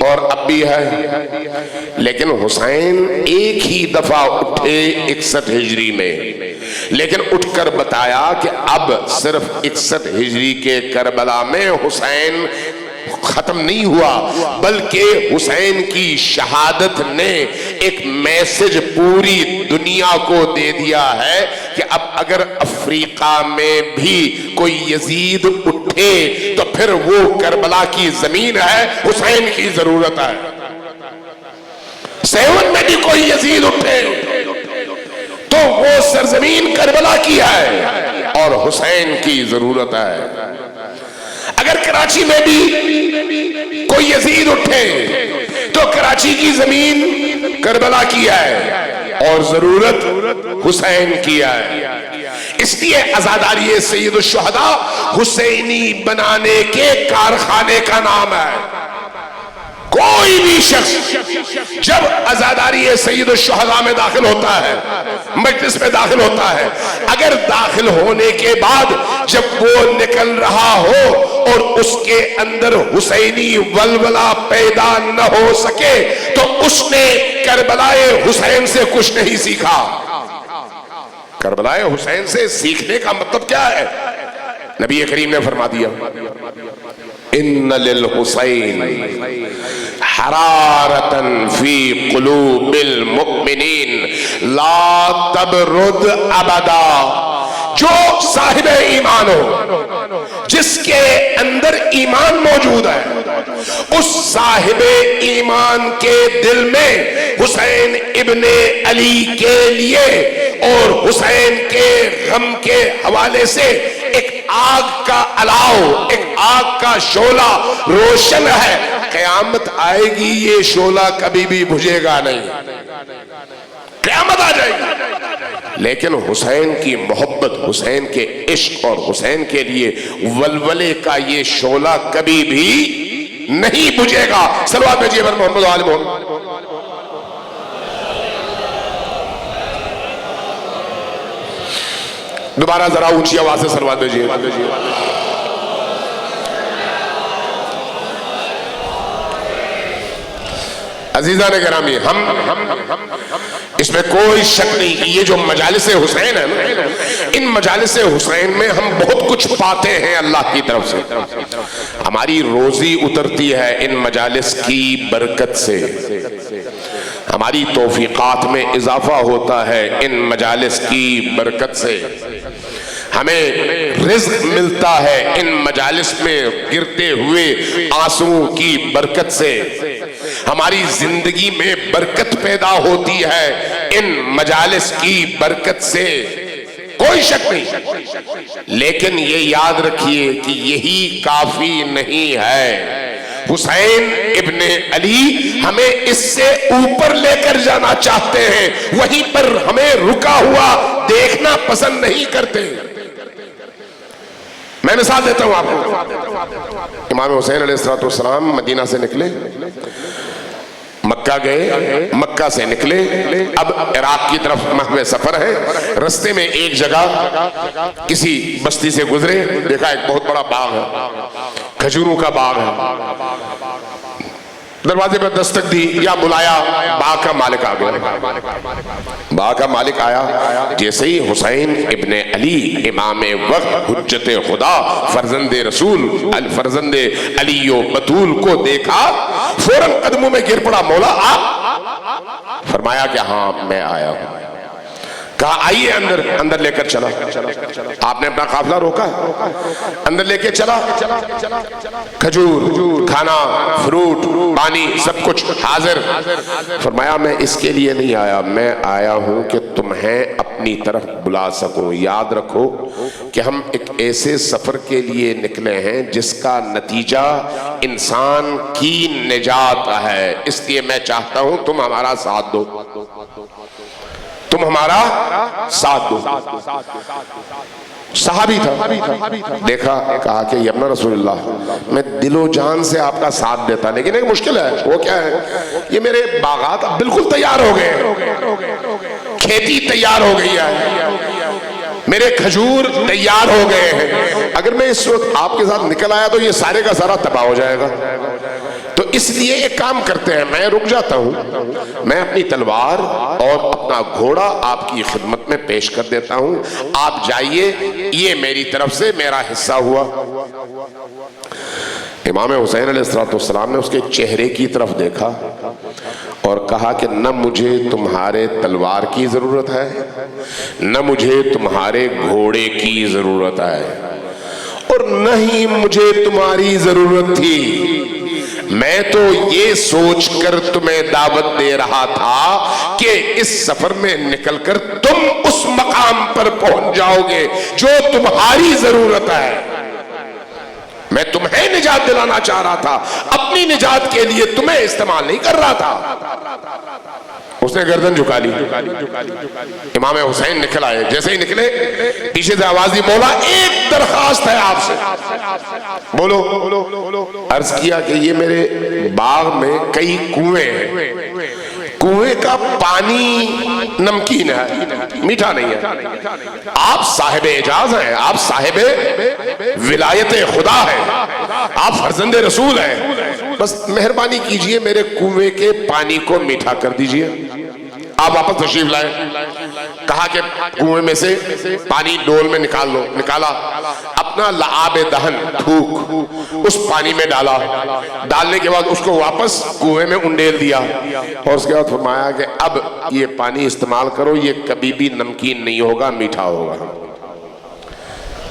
اور اب بھی ہے، لیکن حسین ایک ہی دفعہ اٹھے 61 ہجری میں، لیکن اٹھ کر بتایا کہ اب صرف 61 ہجری کے کربلا میں حسین ختم نہیں ہوا، بلکہ حسین کی شہادت نے ایک میسج پوری دنیا کو دے دیا ہے کہ اب اگر افریقہ میں بھی کوئی یزید اٹھے تو پھر وہ کربلا کی زمین ہے، حسین کی ضرورت ہے. 7 میں بھی کوئی یزید اٹھے تو وہ سرزمین کربلا کی ہے اور حسین کی ضرورت ہے. اگر کراچی میں بھی کوئی یزید اٹھے تو کراچی کی زمین کربلا کی ہے اور ضرورت حسین کی ہے. اس لیے عزاداری سید الشہداء حسینی بنانے کے کارخانے کا نام ہے. کوئی بھی شخص جب عزاداری سید الشہداء میں داخل ہوتا ہے، مجلس میں داخل ہوتا ہے، اگر داخل ہونے کے بعد جب وہ نکل رہا ہو اور اس کے اندر حسینی ولولہ پیدا نہ ہو سکے تو اس نے کربلائے حسین سے کچھ نہیں سیکھا. کربلائے حسین سے سیکھنے کا مطلب کیا ہے؟ نبی کریم نے فرما دیا ان للحسین حرارتن فی قلوب المؤمنین لا تبرد ابدا. جو صاحب ایمان ہو، جس کے اندر ایمان موجود ہے، اس صاحب ایمان کے دل میں حسین ابن علی کے لیے اور حسین کے غم کے حوالے سے ایک آگ کا الاؤ، ایک آگ کا شعلہ روشن ہے. قیامت آئے گی، یہ شعلہ کبھی بھی بجھے گا نہیں، قیامت آ جائے گی. لیکن حسین کی محبت، حسین کے عشق اور حسین کے لیے ولولے کا یہ شعلہ کبھی بھی نہیں بجھے گا. صلوات بھیجیے پر محمد و آل محمد. دوبارہ ذرا اونچی آواز سے صلوات بھیجیے. عزیزان گرامی، ہم اس میں کوئی شک نہیں کہ یہ جو مجالس حسین ہے نا، ان مجالس حسین میں ہم بہت کچھ پاتے ہیں اللہ کی طرف سے. ہماری روزی اترتی ہے ان مجالس کی برکت سے، ہماری توفیقات میں اضافہ ہوتا ہے ان مجالس کی برکت سے، ہمیں رزق ملتا ہے ان مجالس میں گرتے ہوئے آنسوں کی برکت سے، ہماری زندگی میں برکت پیدا ہوتی ہے ان مجالس کی برکت سے، کوئی شک نہیں. لیکن یہ یاد رکھیے کہ یہی کافی نہیں ہے. حسین ابن علی ہمیں اس سے اوپر لے کر جانا چاہتے ہیں، وہیں پر ہمیں رکا ہوا دیکھنا پسند نہیں کرتے. میں مثال دیتا ہوں آپ کو. امام حسین علیہ السلام مدینہ سے نکلے، مکہ گئے، مکہ سے نکلے، اب عراق کی طرف محو سفر ہے. رستے میں ایک جگہ کسی بستی سے گزرے، دیکھا ایک بہت بڑا باغ ہے، کھجوروں کا باغ ہے. دروازے پر دستک دی یا بلایا، باغ کا مالک آ گیا. باغ کا مالک آیا، جیسے ہی حسین ابن علی امام وقت حجت خدا فرزند رسول فرزند علی و بطول کو دیکھا، فوراً قدموں میں گر پڑا. مولا آپ؟ فرمایا کہ ہاں میں آیا ہوں. کہا آئیے اندر. اندر لے کر چلا. آپ نے اپنا قافلہ روکا، اندر لے کے چلا. کھجور، کھانا، فروٹ، پانی، سب کچھ حاضر. فرمایا میں اس کے لیے نہیں آیا، میں آیا ہوں کہ تمہیں اپنی طرف بلا سکوں. یاد رکھو کہ ہم ایک ایسے سفر کے لیے نکلے ہیں جس کا نتیجہ انسان کی نجات ہے. اس لیے میں چاہتا ہوں تم ہمارا ساتھ دو، تم ہمارا ساتھ دو. صحابی تھا، دیکھا، کہا کہ یا رسول اللہ میں دل و جان سے آپ کا ساتھ دیتا، لیکن ایک مشکل ہے. وہ کیا ہے؟ یہ میرے باغات اب بالکل تیار ہو گئے، کھیتی تیار ہو گئی ہے، میرے کھجور تیار ہو گئے ہیں. اگر میں اس وقت آپ کے ساتھ نکل آیا تو یہ سارے کا سارا تباہ ہو جائے گا. تو اس لیے ایک کام کرتے ہیں، میں رک جاتا ہوں، میں اپنی تلوار اور اپنا گھوڑا آپ کی خدمت میں پیش کر دیتا ہوں، آپ جائیے، یہ میری طرف سے میرا حصہ ہوا. امام حسین علیہ السلام نے اس کے چہرے کی طرف دیکھا اور کہا کہ نہ مجھے تمہارے تلوار کی ضرورت ہے، نہ مجھے تمہارے گھوڑے کی ضرورت ہے، اور نہ ہی مجھے تمہاری ضرورت تھی. میں تو یہ سوچ کر تمہیں دعوت دے رہا تھا کہ اس سفر میں نکل کر تم اس مقام پر پہنچ جاؤ گے جو تمہاری ضرورت ہے. میں تمہیں نجات دلانا چاہ رہا تھا، اپنی نجات کے لیے تمہیں استعمال نہیں کر رہا تھا. اس نے گردن جھکا لی. امام حسین نکل آئے. جیسے ہی نکلے پیچھے سے آواز دی، مولا ایک درخواست ہے آپ سے. بولو. عرض کیا کہ یہ میرے باغ میں کئی کنویں ہیں، کنویں کا پانی نمکین ہے، میٹھا نہیں ہے. آپ صاحب اعجاز ہیں، آپ صاحب ولایت خدا ہیں، آپ فرزند رسول ہیں، بس مہربانی کیجئے میرے کنویں کے پانی کو میٹھا کر دیجئے. آپ واپس تشریف لائے، کہا کہ کنویں میں سے پانی ڈول میں نکال لو، نکالا، اپنا لعاب دہن تھوک اس پانی میں ڈالا، ڈالنے کے بعد اس کو واپس کنویں میں انڈیل دیا، اور اس کے بعد فرمایا کہ اب یہ پانی استعمال کرو، یہ کبھی بھی نمکین نہیں ہوگا، میٹھا ہوگا۔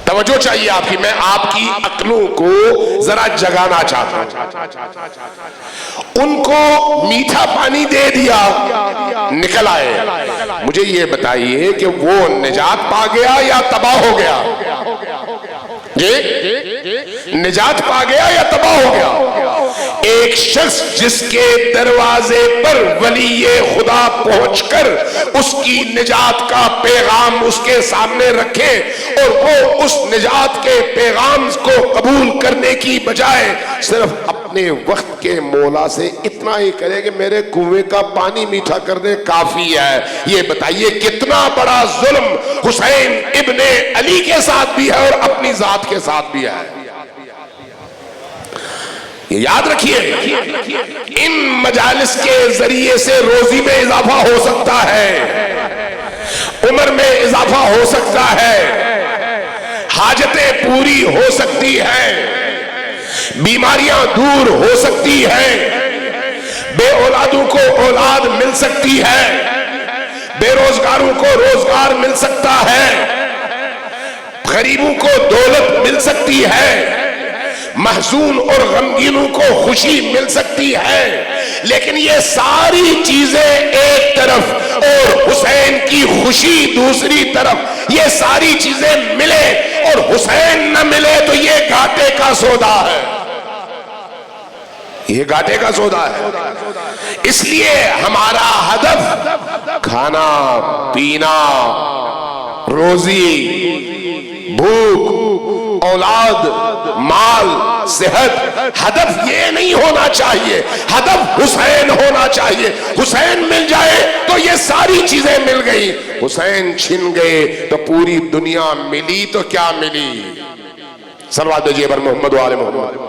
توجہ چاہیے آپ کی، میں آپ کی عقلوں کو ذرا جگانا چاہتا ہوں۔ ان کو میٹھا پانی دے دیا، نکل آئے، مجھے یہ بتائیے کہ وہ نجات پا گیا یا تباہ ہو گیا؟ جی نجات پا گیا یا تباہ ہو گیا؟ ایک شخص جس کے دروازے پر ولی خدا پہنچ کر اس کی نجات کا پیغام اس کے سامنے رکھے، اور وہ اس نجات کے پیغام کو قبول کرنے کی بجائے صرف اپنے وقت کے مولا سے اتنا ہی کرے کہ میرے کنویں کا پانی میٹھا کر دے کافی ہے، یہ بتائیے کتنا بڑا ظلم حسین ابن علی کے ساتھ بھی ہے اور اپنی ذات کے ساتھ بھی ہے۔ یہ یاد رکھیے، ان مجالس کے ذریعے سے روزی میں اضافہ ہو سکتا ہے، عمر میں اضافہ ہو سکتا ہے، حاجتیں پوری ہو سکتی ہیں، بیماریاں دور ہو سکتی ہیں، بے اولادوں کو اولاد مل سکتی ہے، بے روزگاروں کو روزگار مل سکتا ہے، غریبوں کو دولت مل سکتی ہے، محزون اور غمگینوں کو خوشی مل سکتی ہے، لیکن یہ ساری چیزیں ایک طرف اور حسین کی خوشی دوسری طرف، یہ ساری چیزیں ملے اور حسین نہ ملے تو یہ گھاٹے کا سودا ہے، یہ گھاٹے کا سودا ہے۔ اس لیے ہمارا ہدف کھانا پینا، روزی، بھوک، اولاد، مال، صحت، ہدف یہ نہیں ہونا چاہیے، ہدف حسین ہونا چاہیے۔ حسین مل جائے تو یہ ساری چیزیں مل گئی، حسین چھن گئے تو پوری دنیا ملی تو کیا ملی؟ صلوات دیجئے بر محمد و آل محمد۔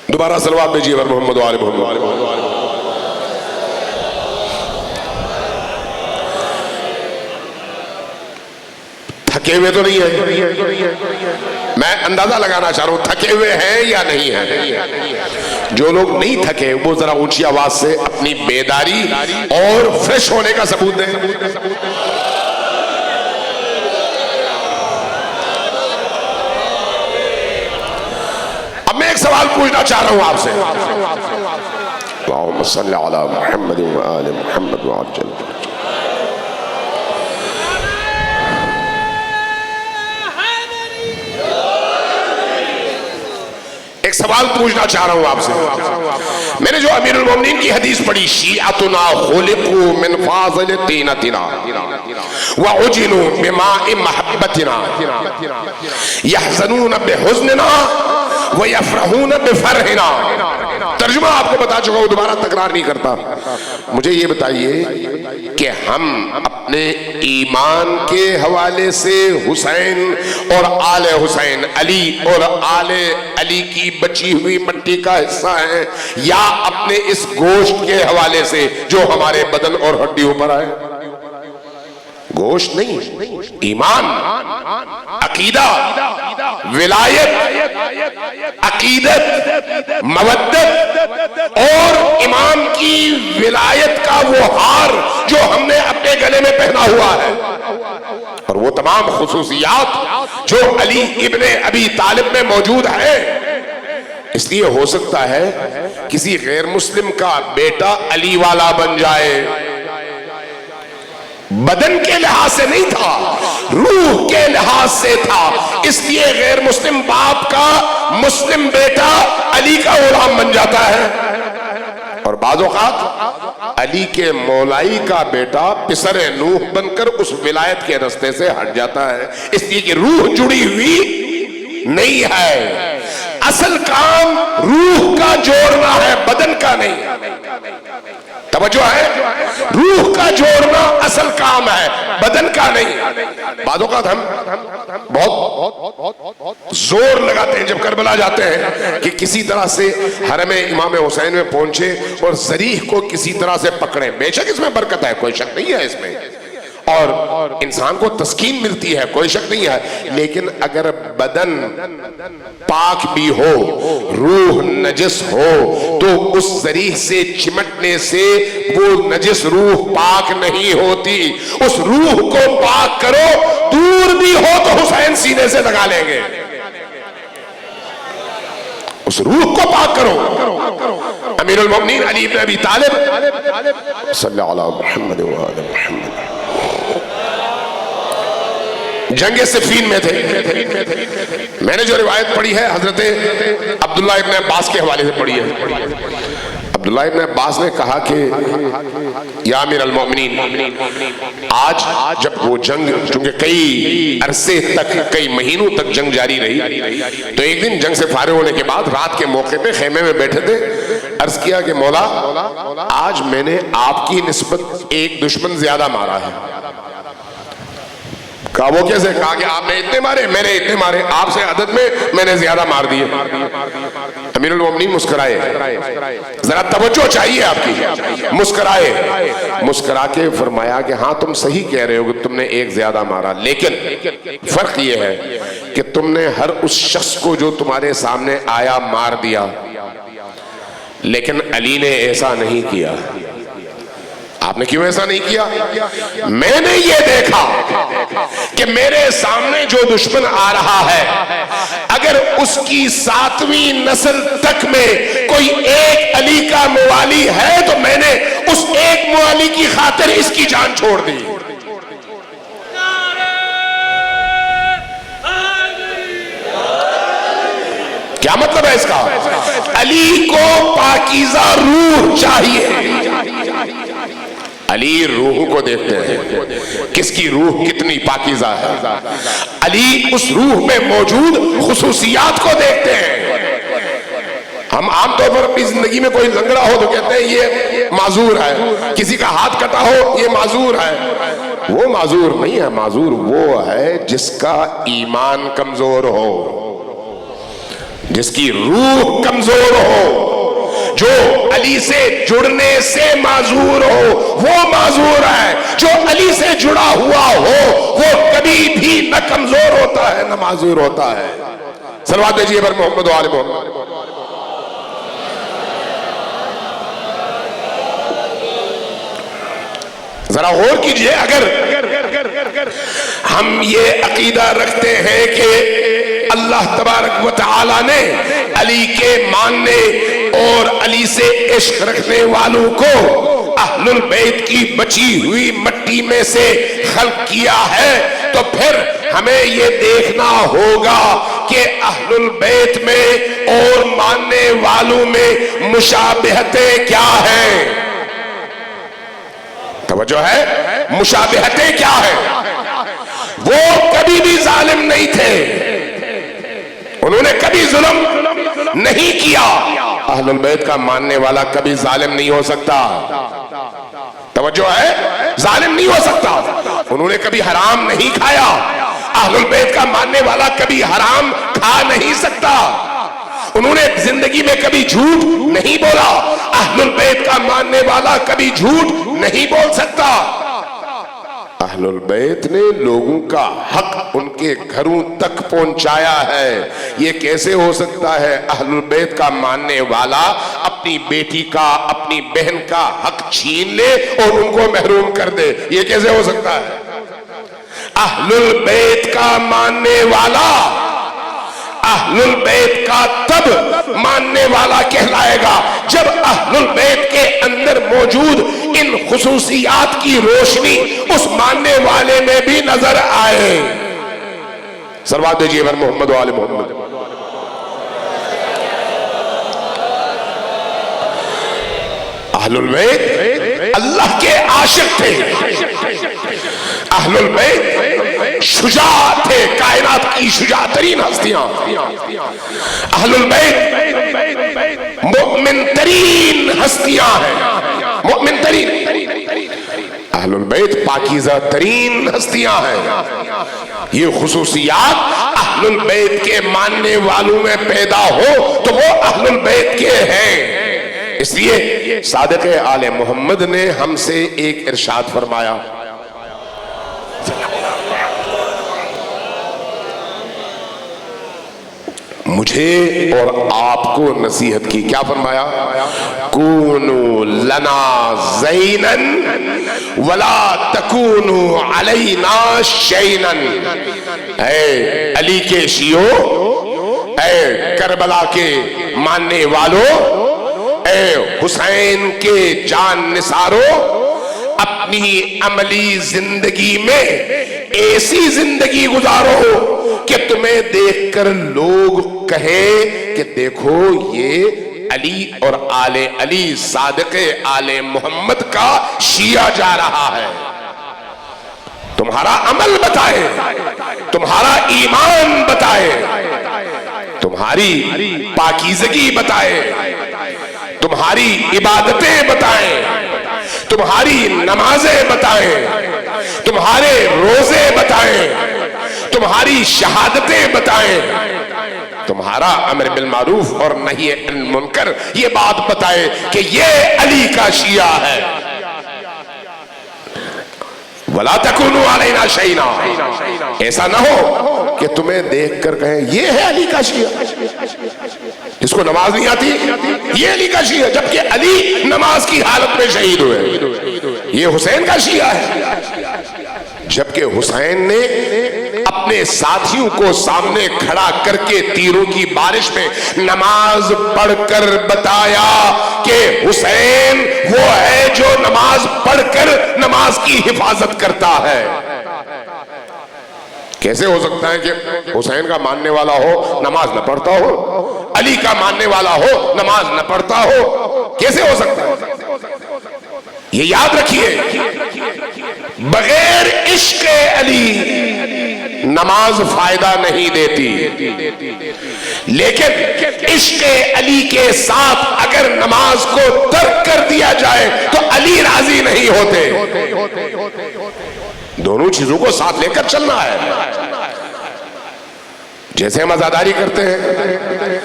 دوبارہ صلوات دیجئے بر محمد و آل محمد۔ تھکے ہوئے تو نہیں ہیں، میں اندازہ لگانا چاہ رہا ہوں تھکے ہوئے ہیں یا نہیں ہیں؟ جو لوگ نہیں تھکے وہ ذرا اونچی آواز سے اپنی بیداری اور فریش ہونے کا ثبوت دیں۔ اب میں ایک سوال پوچھنا چاہ رہا ہوں آپ سے، اللہم صلی علی محمد و آل محمد و عجل۔ ایک سوال پوچھنا چاہ رہا ہوں آپ سے، میں نے جو امیر المومنین کی حدیث پڑھی، شیعتنا خلقوا من فاضل طینتنا وعجلوا بماء محبتنا یحزنون بحزننا ویفرحون بفرحنا۔ ترجمہ آپ کو بتا چکا ہوں، دوبارہ تکرار نہیں کرتا۔ مجھے یہ بتائیے کہ ہم اپنے ایمان کے حوالے سے حسین اور آل حسین، علی اور آل علی کی بچی ہوئی مٹی کا حصہ ہیں، یا اپنے اس گوشت کے حوالے سے جو ہمارے بدن اور ہڈیوں پر آئے؟ گوشت نہیں، ایمان، عقیدہ، ولایت، عقیدت، مودت اور امام کی ولایت کا وہ ہار جو ہم نے اپنے گلے میں پہنا ہوا ہے، اور وہ تمام خصوصیات جو علی ابن ابی طالب میں موجود ہے۔ اس لیے ہو سکتا ہے کسی غیر مسلم کا بیٹا علی والا بن جائے، بدن کے لحاظ سے نہیں تھا، روح کے لحاظ سے تھا، اس لیے غیر مسلم باپ کا مسلم بیٹا علی کا غلام بن جاتا ہے، اور بعض اوقات علی کے مولائی کا بیٹا پسر نوح بن کر اس ولایت کے رستے سے ہٹ جاتا ہے، اس لیے کہ روح جڑی ہوئی نہیں ہے۔ اصل کام روح کا جوڑنا ہے، بدن کا نہیں۔ توجہ ہے، روح کا جوڑنا اصل کام ہے، بدن کا نہیں۔ بعض اوقات ہم بہت زور لگاتے ہیں جب کربلا جاتے ہیں کہ کسی طرح سے حرم امام حسین میں پہنچے اور ذریح کو کسی طرح سے پکڑیں. بے شک اس میں برکت ہے، کوئی شک نہیں ہے اس میں، اور انسان کو تسکین ملتی ہے، کوئی شک نہیں ہے، لیکن اگر بدن پاک بھی ہو، روح نجس ہو، تو اس ذریح سے چمٹنے سے وہ نجس روح پاک نہیں ہوتی. اس روح کو پاک کرو، دور بھی ہو تو حسین سینے سے لگا لیں گے. اس روح کو پاک کرو. امیر المومنین علی بن ابی طالب صلی اللہ علیہ محمد وآل محمد جنگ صفین میں تھے. میں نے جو روایت پڑھی ہے حضرت عبداللہ ابن عباس کے حوالے سے پڑھی ہے. عبداللہ ابن عباس نے کہا کہ یا امیر المومنین، آج جب وہ جنگ، چونکہ کئی عرصے تک، کئی مہینوں تک جنگ جاری رہی، تو ایک دن جنگ سے فارغ ہونے کے بعد رات کے موقع پہ خیمے میں بیٹھے تھے. عرض کیا کہ مولا، آج میں نے آپ کی نسبت ایک دشمن زیادہ مارا ہے. کہا وہ کیسے؟ کہا کہ آپ نے اتنے مارے، میں نے اتنے مارے، آپ سے عدد میں نے زیادہ مار دیے. امیر المومنین مسکرائے، ذرا توجہ چاہیے آپ کی، مسکرائے، مسکرا کے فرمایا کہ ہاں تم صحیح کہہ رہے ہو کہ تم نے ایک زیادہ مارا، لیکن فرق یہ ہے کہ تم نے ہر اس شخص کو جو تمہارے سامنے آیا مار دیا، لیکن علی نے ایسا نہیں کیا. آپ نے کیوں ایسا نہیں کیا؟ میں نے یہ دیکھا کہ میرے سامنے جو دشمن آ رہا ہے، اگر اس کی 7ویں نسل تک میں کوئی ایک علی کا موالی ہے تو میں نے اس ایک موالی کی خاطر اس کی جان چھوڑ دی. کیا مطلب ہے اس کا؟ علی کو پاکیزہ روح چاہیے. علی روح کو دیکھتے ہیں، کس کی روح کتنی پاکیزہ ہے. علی اس روح میں موجود خصوصیات کو دیکھتے ہیں. ہم عام طور پر اپنی زندگی میں کوئی لنگڑا ہو تو کہتے ہیں یہ معذور ہے، کسی کا ہاتھ کٹا ہو یہ معذور ہے. وہ معذور نہیں ہے، معذور وہ ہے جس کا ایمان کمزور ہو، جس کی روح کمزور ہو، جو علی سے جڑنے سے معذور ہو، وہ معذور ہے. جو علی سے جڑا ہوا ہو وہ کبھی بھی نہ کمزور ہوتا ہے نہ معذور ہوتا ہے. صلوات دیجیے پر محمد و آل محمد. ذرا غور کیجئے، اگر ہم یہ عقیدہ رکھتے ہیں کہ اللہ تبارک و تعالی نے علی کے ماننے اور علی سے عشق رکھنے والوں کو اہل البیت کی بچی ہوئی مٹی میں سے خلق کیا ہے، تو پھر ہمیں یہ دیکھنا ہوگا کہ اہل البیت میں اور ماننے والوں میں مشابہتیں کیا ہیں. توجہ ہے، مشابہتیں کیا ہیں؟ وہ کبھی بھی ظالم نہیں تھے، انہوں نے کبھی ظلم نہیں کیا. اہل البیت کا ماننے والا کبھی ظالم نہیں ہو سکتا. توجہ ہے، ظالم نہیں ہو سکتا. انہوں نے کبھی حرام نہیں کھایا. اہل البیت کا ماننے والا کبھی حرام کھا نہیں سکتا. انہوں نے زندگی میں کبھی جھوٹ نہیں بولا. اہل البیت کا ماننے والا کبھی جھوٹ نہیں بول سکتا. اہل البیت نے لوگوں کا حق ان کے گھروں تک پہنچایا ہے. یہ کیسے ہو سکتا ہے اہل البیت کا ماننے والا اپنی بیٹی کا، اپنی بہن کا حق چھین لے اور ان کو محروم کر دے؟ یہ کیسے ہو سکتا ہے؟ اہل البیت کا ماننے والا اہل البیت کا تب ماننے والا کہلائے گا جب اہل البیت کے اندر موجود ان خصوصیات کی روشنی اس ماننے والے میں بھی نظر آئے. صلوات دیجیے پر محمد و آل محمد. اہل البیت اللہ کے عاشق تھے. اہل البیت شجاع تھے، کائنات کی شجاع ترین ہستیاں. اہل البیت مؤمن ترین ہستیاں ہیں، مؤمن ترین. اہل البیت پاکیزہ ترین ہستیاں ہیں. یہ خصوصیات اہل البیت کے ماننے والوں میں پیدا ہو تو وہ اہل البیت کے ہیں. اس لیے صادق آل محمد نے ہم سے ایک ارشاد فرمایا، مجھے اور آپ کو نصیحت کی. کیا فرمایا؟ کونوا لنا زینا ولا تکونوا علینا شینا. اے علی کے شیعو، اے کربلا کے ماننے والو، اے حسین کے جان نثارو، اپنی عملی زندگی میں ایسی زندگی گزارو کہ تمہیں دیکھ کر لوگ کہیں کہ دیکھو یہ علی اور آل علی صادق آل محمد کا شیعہ جا رہا ہے. تمہارا عمل بتائے، تمہارا ایمان بتائے، تمہاری پاکیزگی بتائے، تمہاری عبادتیں بتائیں، تمہاری نمازیں بتائیں، تمہارے روزے بتائیں، تمہاری شہادتیں بتائیں، تمہارا امر بالمعروف اور نہی عن المنکر یہ بات بتائے کہ یہ علی کا شیعہ ہے. وَلَا تَكُونُوا عَلَيْنَا شَيْئًا. ایسا نہ ہو کہ تمہیں دیکھ کر کہیں یہ ہے علی کا شیعہ، جس کو نماز نہیں آتی یہ علی کا شیعہ، جبکہ علی نماز کی حالت میں شہید ہوئے. یہ حسین کا شیعہ ہے، جبکہ حسین نے اپنے ساتھیوں کو سامنے کھڑا کر کے تیروں کی بارش میں نماز پڑھ کر بتایا کہ حسین وہ ہے جو نماز پڑھ کر نماز کی حفاظت کرتا ہے. کیسے ہو سکتا ہے کہ حسین کا ماننے والا ہو نماز نہ پڑھتا ہو، علی کا ماننے والا ہو نماز نہ پڑھتا ہو؟ کیسے ہو سکتا ہے؟ یہ یاد رکھیے، بغیر عشق علی نماز فائدہ نہیں دیتی، لیکن عشق علی کے ساتھ اگر نماز کو ترک کر دیا جائے تو علی راضی نہیں ہوتے. دونوں چیزوں کو ساتھ لے کر چلنا ہے. جیسے ہم عزاداری کرتے ہیں،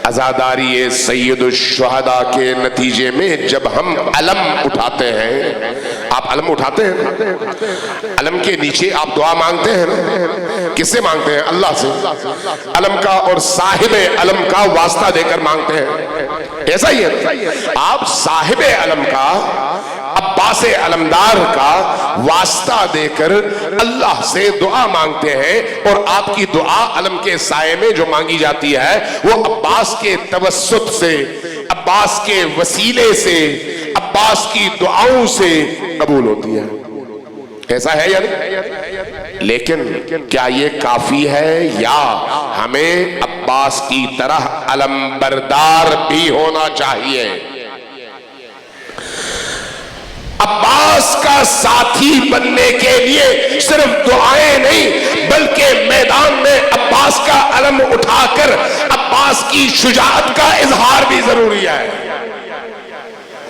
عزاداری سید الشہداء کے نتیجے میں جب ہم علم اٹھاتے ہیں، آپ علم اٹھاتے ہیں، علم کے نیچے آپ دعا مانگتے ہیں نا، کس سے مانگتے ہیں؟ اللہ سے. علم کا اور صاحب علم کا واسطہ دے کر مانگتے ہیں. ایسا ہی ہے، آپ صاحب علم کا، عباس علمدار کا واسطہ دے کر اللہ سے دعا مانگتے ہیں، اور آپ کی دعا علم کے سائے میں جو مانگی جاتی ہے وہ عباس کے توسط سے، عباس کے وسیلے سے، عباس کی دعاؤں سے قبول ہوتی ہے. ایسا ہے یا نہیں؟ لیکن کیا یہ کافی ہے، یا ہمیں عباس کی طرح علم بردار بھی ہونا چاہیے؟ عباس کا ساتھی بننے کے لیے صرف دعائیں نہیں بلکہ میدان میں عباس کا علم اٹھا کر عباس کی شجاعت کا اظہار بھی ضروری ہے.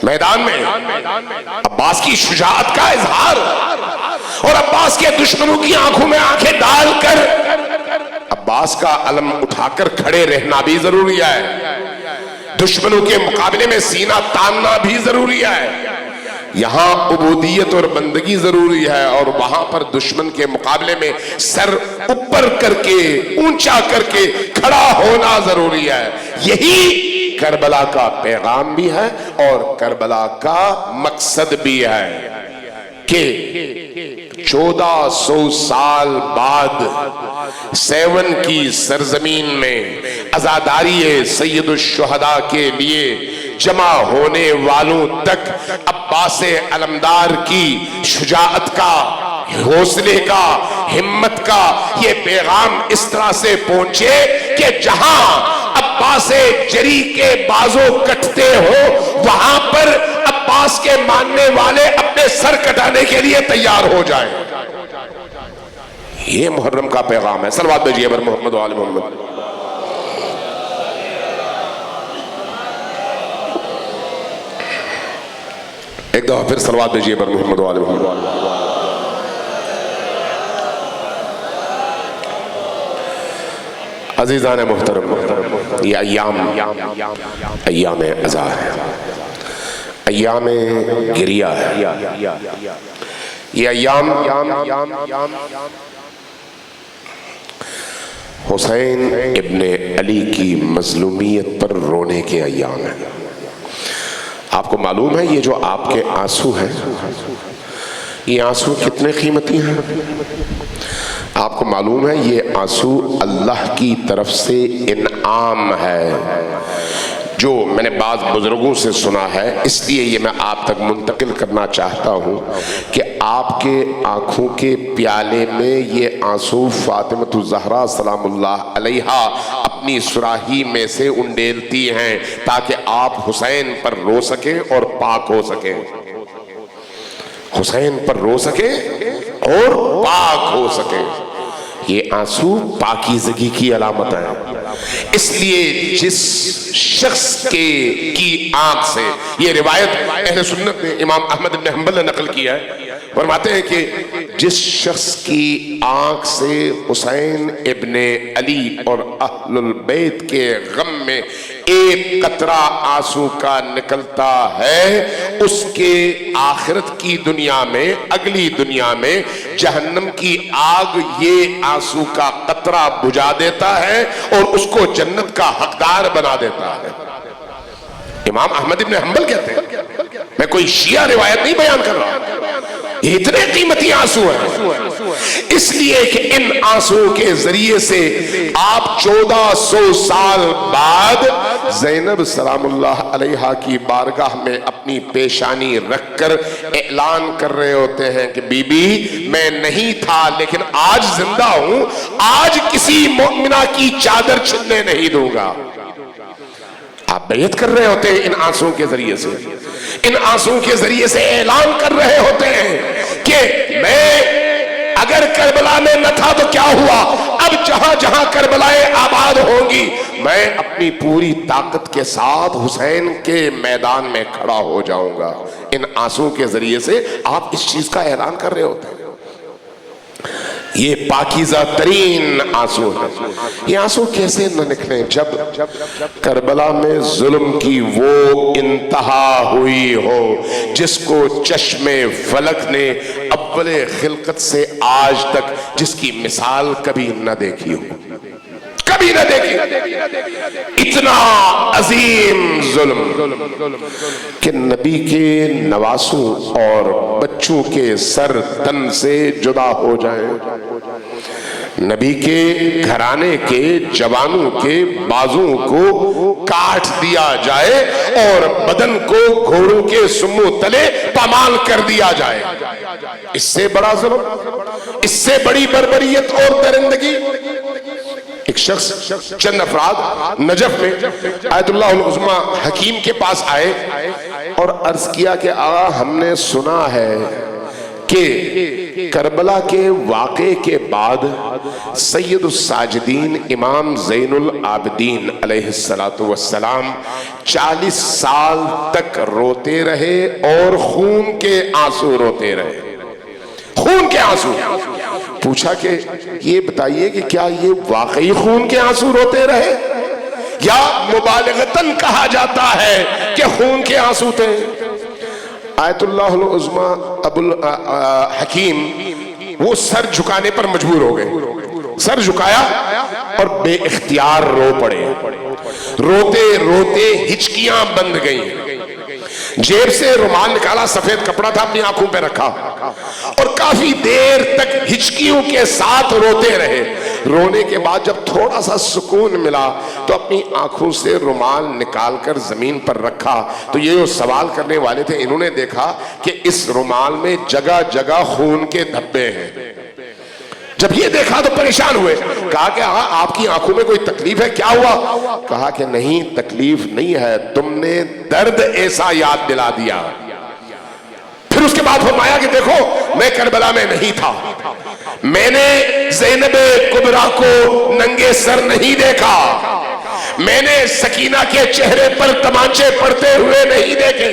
میدان میں عباس کی شجاعت کا اظہار اور عباس کے دشمنوں کی آنکھوں میں آنکھیں ڈال کر عباس کا علم اٹھا کر کھڑے رہنا بھی ضروری ہے. دشمنوں کے مقابلے میں سینہ تاننا بھی ضروری ہے. یہاں عبودیت اور بندگی ضروری ہے، اور وہاں پر دشمن کے مقابلے میں سر اوپر کر کے، اونچا کر کے کھڑا ہونا ضروری ہے. یہی کربلا کا پیغام بھی ہے اور کربلا کا مقصد بھی ہے کہ 1400 سال بعد 7 کی سرزمین میں عزاداری سید الشہداء کے لیے جمع ہونے والوں تک عباس علمدار کی شجاعت کا، حوصلے کا، ہمت کا یہ پیغام اس طرح سے پہنچے کہ جہاں عباس جری کے بازو کٹتے ہو وہاں پر عباس کے ماننے والے اپنے سر کٹانے کے لیے تیار ہو جائیں. یہ محرم کا پیغام ہے. صلوات بھیجئے بر محمد و آل محمد. ایک دفعہ پھر صلوات بھیجیے بر محمد و آل محمد. عزیزان محترم، یہ ایام عزا ہے، ایام گریہ ہے. یہ ایام حسین ابن علی کی مظلومیت پر رونے کے ایام ہیں. آپ کو معلوم ہے یہ جو آپ کے آنسو ہیں، یہ آنسو کتنے قیمتی ہیں؟ آپ کو معلوم ہے یہ آنسو اللہ کی طرف سے انعام ہے، جو میں نے بعض بزرگوں سے سنا ہے، اس لیے یہ میں آپ تک منتقل کرنا چاہتا ہوں کہ آپ کے آنکھوں کے پیالے میں یہ آنسو فاطمۃ الزہرا سلام اللہ علیہا اپنی صراحی میں سے انڈیلتی ہیں تاکہ آپ حسین پر رو سکیں اور پاک ہو سکیں، حسین پر رو سکیں اور پاک ہو سکیں. یہ آنسو پاکیزگی کی علامت ہے. اس لیے جس شخص کی آنکھ سے، یہ روایت اہل سنت نے امام احمد بن حنبل نے نقل کیا ہے، فرماتے ہیں کہ جس شخص کی آنکھ سے حسین ابن علی اور اہل البیت کے غم میں ایک قطرہ آنسو کا نکلتا ہے، اس کے آخرت کی دنیا میں، اگلی دنیا میں جہنم کی آگ یہ آنسو کا قطرہ بجھا دیتا ہے اور اس کو جنت کا حقدار بنا دیتا ہے. امام احمد بن حنبل کہتے ہیں، میں کوئی شیعہ روایت نہیں بیان کر رہا، یہ اتنے قیمتی آنسو ہیں اس لیے کہ ان آنسو کے ذریعے سے آپ 1400 سال بعد زینب سلام اللہ علیہا کی بارگاہ میں اپنی پیشانی رکھ کر اعلان کر رہے ہوتے ہیں کہ بی بی میں نہیں تھا لیکن آج زندہ ہوں، آج کسی مومنہ کی چادر چھننے نہیں دوں گا. آپ بیعت کر رہے ہوتے ہیں ان آنسوں کے ذریعے سے، ان آنسوں کے ذریعے سے اعلان کر رہے ہوتے ہیں کہ میں اگر کربلا میں نہ تھا تو کیا ہوا، اب جہاں جہاں کربلائیں آباد ہوں گی میں اپنی پوری طاقت کے ساتھ حسین کے میدان میں کھڑا ہو جاؤں گا. ان آنسوں کے ذریعے سے آپ اس چیز کا اعلان کر رہے ہوتے ہیں. یہ پاکیزہ ترین آنسو ہے. یہ آنسو کیسے نہ نکلیں جب کربلا میں ظلم کی وہ انتہا ہوئی ہو جس کو چشم فلک نے اول خلقت سے آج تک جس کی مثال کبھی نہ دیکھی ہو، کبھی نہ دیکھی. اتنا عظیم ظلم کہ نبی کے نواسوں اور بچوں کے سر تن سے جدا ہو جائیں، نبی کے گھرانے کے جوانوں کے بازوں کو کاٹ دیا جائے اور بدن کو گھوڑوں کے سمو تلے پامال کر دیا جائے. اس سے بڑا ظلم، اس سے بڑی بربریت اور درندگی. ایک شخص، چند افراد نجف میں آیت اللہ العظمی حکیم کے پاس آئے اور عرض کیا کہ آقا ہم نے سنا ہے کہ کربلا کے واقعے کے بعد سید الساجدین امام زین العابدین علیہ السلام 40 سال تک روتے رہے اور خون کے آنسو روتے رہے، خون کے آنسو. پوچھا کہ یہ بتائیے کہ کیا یہ واقعی خون کے آنسو روتے رہے یا مبالغتاً کہا جاتا ہے کہ خون کے آنسو تھے؟ آیت اللہ العظمی ابو حکیم وہ سر جھکانے پر مجبور ہو گئے، سر جھکایا اور بے اختیار رو پڑے. روتے روتے ہچکیاں بند گئیں، جیب سے رومال نکالا، سفید کپڑا تھا، اپنی آنکھوں پہ رکھا اور کافی دیر تک ہچکیوں کے ساتھ روتے رہے. رونے کے بعد جب تھوڑا سا سکون ملا تو اپنی آنکھوں سے رومال نکال کر زمین پر رکھا. تو یہ جو سوال کرنے والے تھے انہوں نے دیکھا کہ اس رومال میں جگہ جگہ خون کے دھبے ہیں. جب یہ دیکھا تو پریشان ہوئے، کہا کہ آپ کی آنکھوں میں کوئی تکلیف ہے، کیا ہوا؟ کہا کہ نہیں تکلیف نہیں ہے، تم نے درد ایسا یاد دلا دیا. پھر اس کے بعد فرمایا کہ دیکھو میں کربلا میں نہیں تھا، میں نے زینب کبریٰ کو ننگے سر نہیں دیکھا، میں نے سکینہ کے چہرے پر تمانچے پڑتے ہوئے نہیں دیکھے،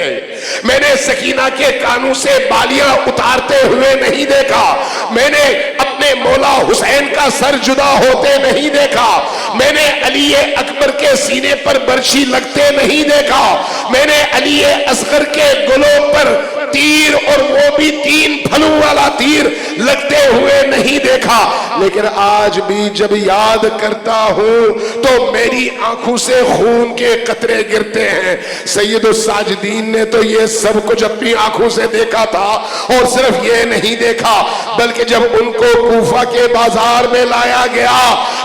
میں نے سکینہ کے کانوں سے بالیاں اتارتے ہوئے نہیں دیکھا، میں نے اپنے مولا حسین کا سر جدا ہوتے نہیں دیکھا، میں نے علی اکبر کے سینے پر برچھی لگتے نہیں دیکھا، میں نے علی اصغر کے گلوں پر تیر، اور وہ بھی 3 پھلوں والا تیر، لگتے ہوئے نہیں دیکھا۔ لیکن آج بھی جب یاد کرتا ہوں تو میری آنکھوں سے خون کے قطرے گرتے ہیں۔ سید الساجدین نے تو یہ سب کچھ اپنی آنکھوں سے دیکھا تھا، اور صرف یہ نہیں دیکھا بلکہ جب ان کو کوفہ کے بازار میں لایا گیا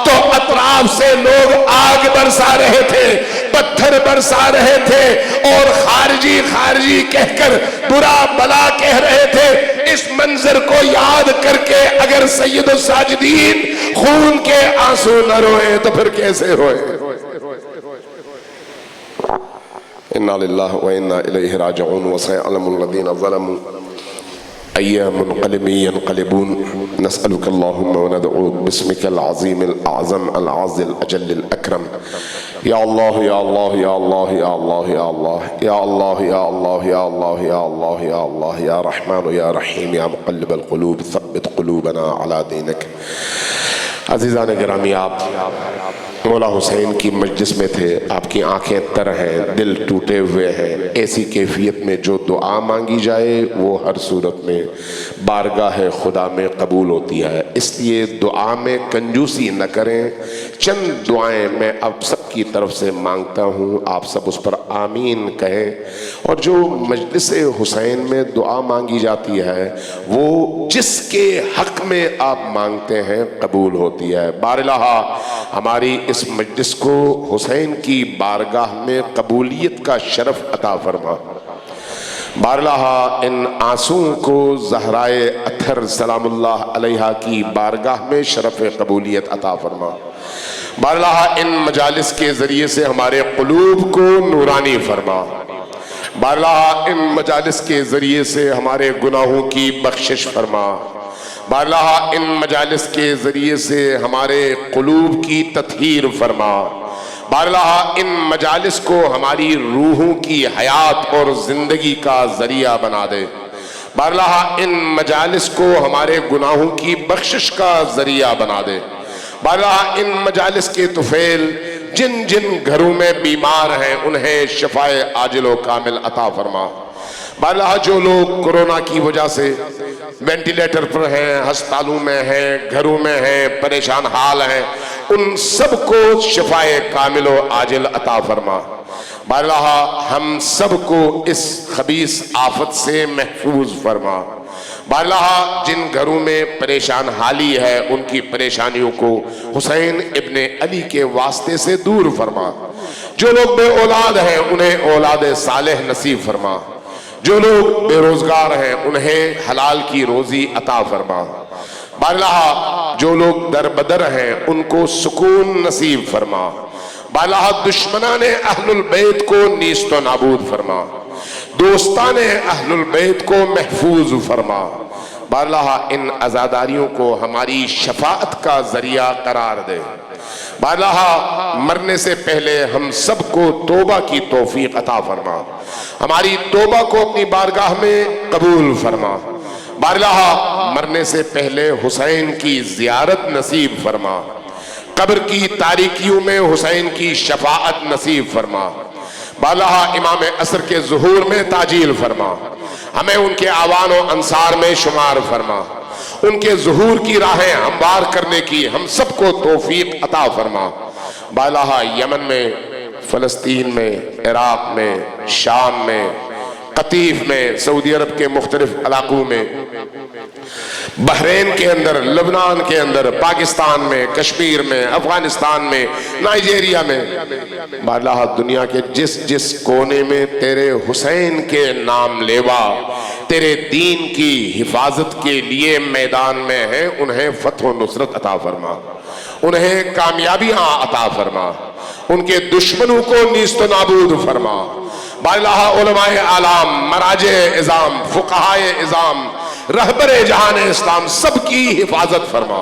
تو اطراف سے لوگ آگ برسا رہے تھے، پتھر برسا رہے تھے، اور خارجی خارجی کہہ کر برا بلا کہہ رہے تھے۔ اس منظر کو یاد کر کے اگر سید الساجدین خون کے آنسو نہ روئے تو پھر کیسے روئے؟ انا للہ و انا الیہ راجعون وسيعلم الذین ظلموا أي منقلب ينقلبون نسألك اللهم وندعوك باسمك العظيم الأعظم العز الأجل الأكرم يا الله يا الله يا الله يا الله يا الله يا الله يا الله يا الله يا الله يا الله يا رحمن يا رحيم يا مقلب القلوب ثبت قلوبنا على دينك۔ عزیزان گرامی، آپ مولا حسین کی مجلس میں تھے، آپ کی آنکھیں تر ہیں، دل ٹوٹے ہوئے ہیں۔ ایسی کیفیت میں جو دعا مانگی جائے وہ ہر صورت میں بارگاہ خدا میں قبول ہوتی ہے، اس لیے دعا میں کنجوسی نہ کریں۔ چند دعائیں میں اب سب کی طرف سے مانگتا ہوں، آپ سب اس پر آمین کہیں، اور جو مجلس حسین میں دعا مانگی جاتی ہے وہ جس کے حق میں آپ مانگتے ہیں قبول ہوتی ہے۔ باراللہ ہماری اس مجلس کو حسین کی بارگاہ میں قبولیت کا شرف عطا فرما۔ باراللہ ان آنسوؤں کو زہرائے اطہر سلام اللہ علیہا کی بارگاہ میں شرف قبولیت عطا فرما۔ باراللہ ان مجالس کے ذریعے سے ہمارے قلوب کو نورانی فرما۔ باراللہ ان مجالس کے ذریعے سے ہمارے گناہوں کی بخشش فرما۔ باراللہ ان مجالس کے ذریعے سے ہمارے قلوب کی تطہیر فرما۔ باراللہ ان مجالس کو ہماری روحوں کی حیات اور زندگی کا ذریعہ بنا دے۔ باراللہ ان مجالس کو ہمارے گناہوں کی بخشش کا ذریعہ بنا دے۔ باراللہ ان مجالس کے طفیل جن جن گھروں میں بیمار ہیں انہیں شفائے عاجل و کامل عطا فرما۔ باراللہ جو لوگ کورونا کی وجہ سے وینٹیلیٹر پر ہیں، ہسپتالوں میں ہیں، گھروں میں ہیں، پریشان حال ہیں، ان سب کو شفائے کامل و عاجل عطا فرما۔ باراللہ ہم سب کو اس خبیث آفت سے محفوظ فرما۔ باراللہ جن گھروں میں پریشان حالی ہے ان کی پریشانیوں کو حسین ابن علی کے واسطے سے دور فرما۔ جو لوگ بے اولاد ہیں انہیں اولاد صالح نصیب فرما۔ جو لوگ بے روزگار ہیں انہیں حلال کی روزی عطا فرما۔ باراللہ جو لوگ در بدر ہیں ان کو سکون نصیب فرما۔ باراللہ دشمنان اہل البیت کو نیست و نابود فرما۔ دوستان اہل البیت کو محفوظ فرما۔ باراللہ ان عزاداریوں کو ہماری شفاعت کا ذریعہ قرار دے۔ باراللہ مرنے سے پہلے ہم سب کو توبہ کی توفیق عطا فرما۔ ہماری توبہ کو اپنی بارگاہ میں قبول فرما۔ باراللہ مرنے سے پہلے حسین کی زیارت نصیب فرما۔ قبر کی تاریکیوں میں حسین کی شفاعت نصیب فرما۔ باراللہ امام عصر کے ظہور میں تاجیل فرما۔ ہمیں ان کے اعوان و انصار میں شمار فرما۔ ان کے ظہور کی راہیں ہموار کرنے کی ہم سب کو توفیق عطا فرما۔ باراللہ یمن میں، فلسطین میں، عراق میں، شام میں، قطیف میں، سعودی عرب کے مختلف علاقوں میں، بحرین کے اندر، لبنان کے اندر، پاکستان میں، کشمیر میں، افغانستان میں، نائجیریا میں، باراللہ دنیا کے جس جس کونے میں تیرے حسین کے نام لیوا تیرے دین کی حفاظت کے لیے میدان میں ہیں انہیں فتح و نصرت عطا فرما، انہیں کامیابیاں عطا فرما، ان کے دشمنوں کو نیست و نابود فرما۔ باراللہ علماء اعلام، مراجع عظام، فقہائے عظام، رہبر جہان اسلام سب کی حفاظت فرما۔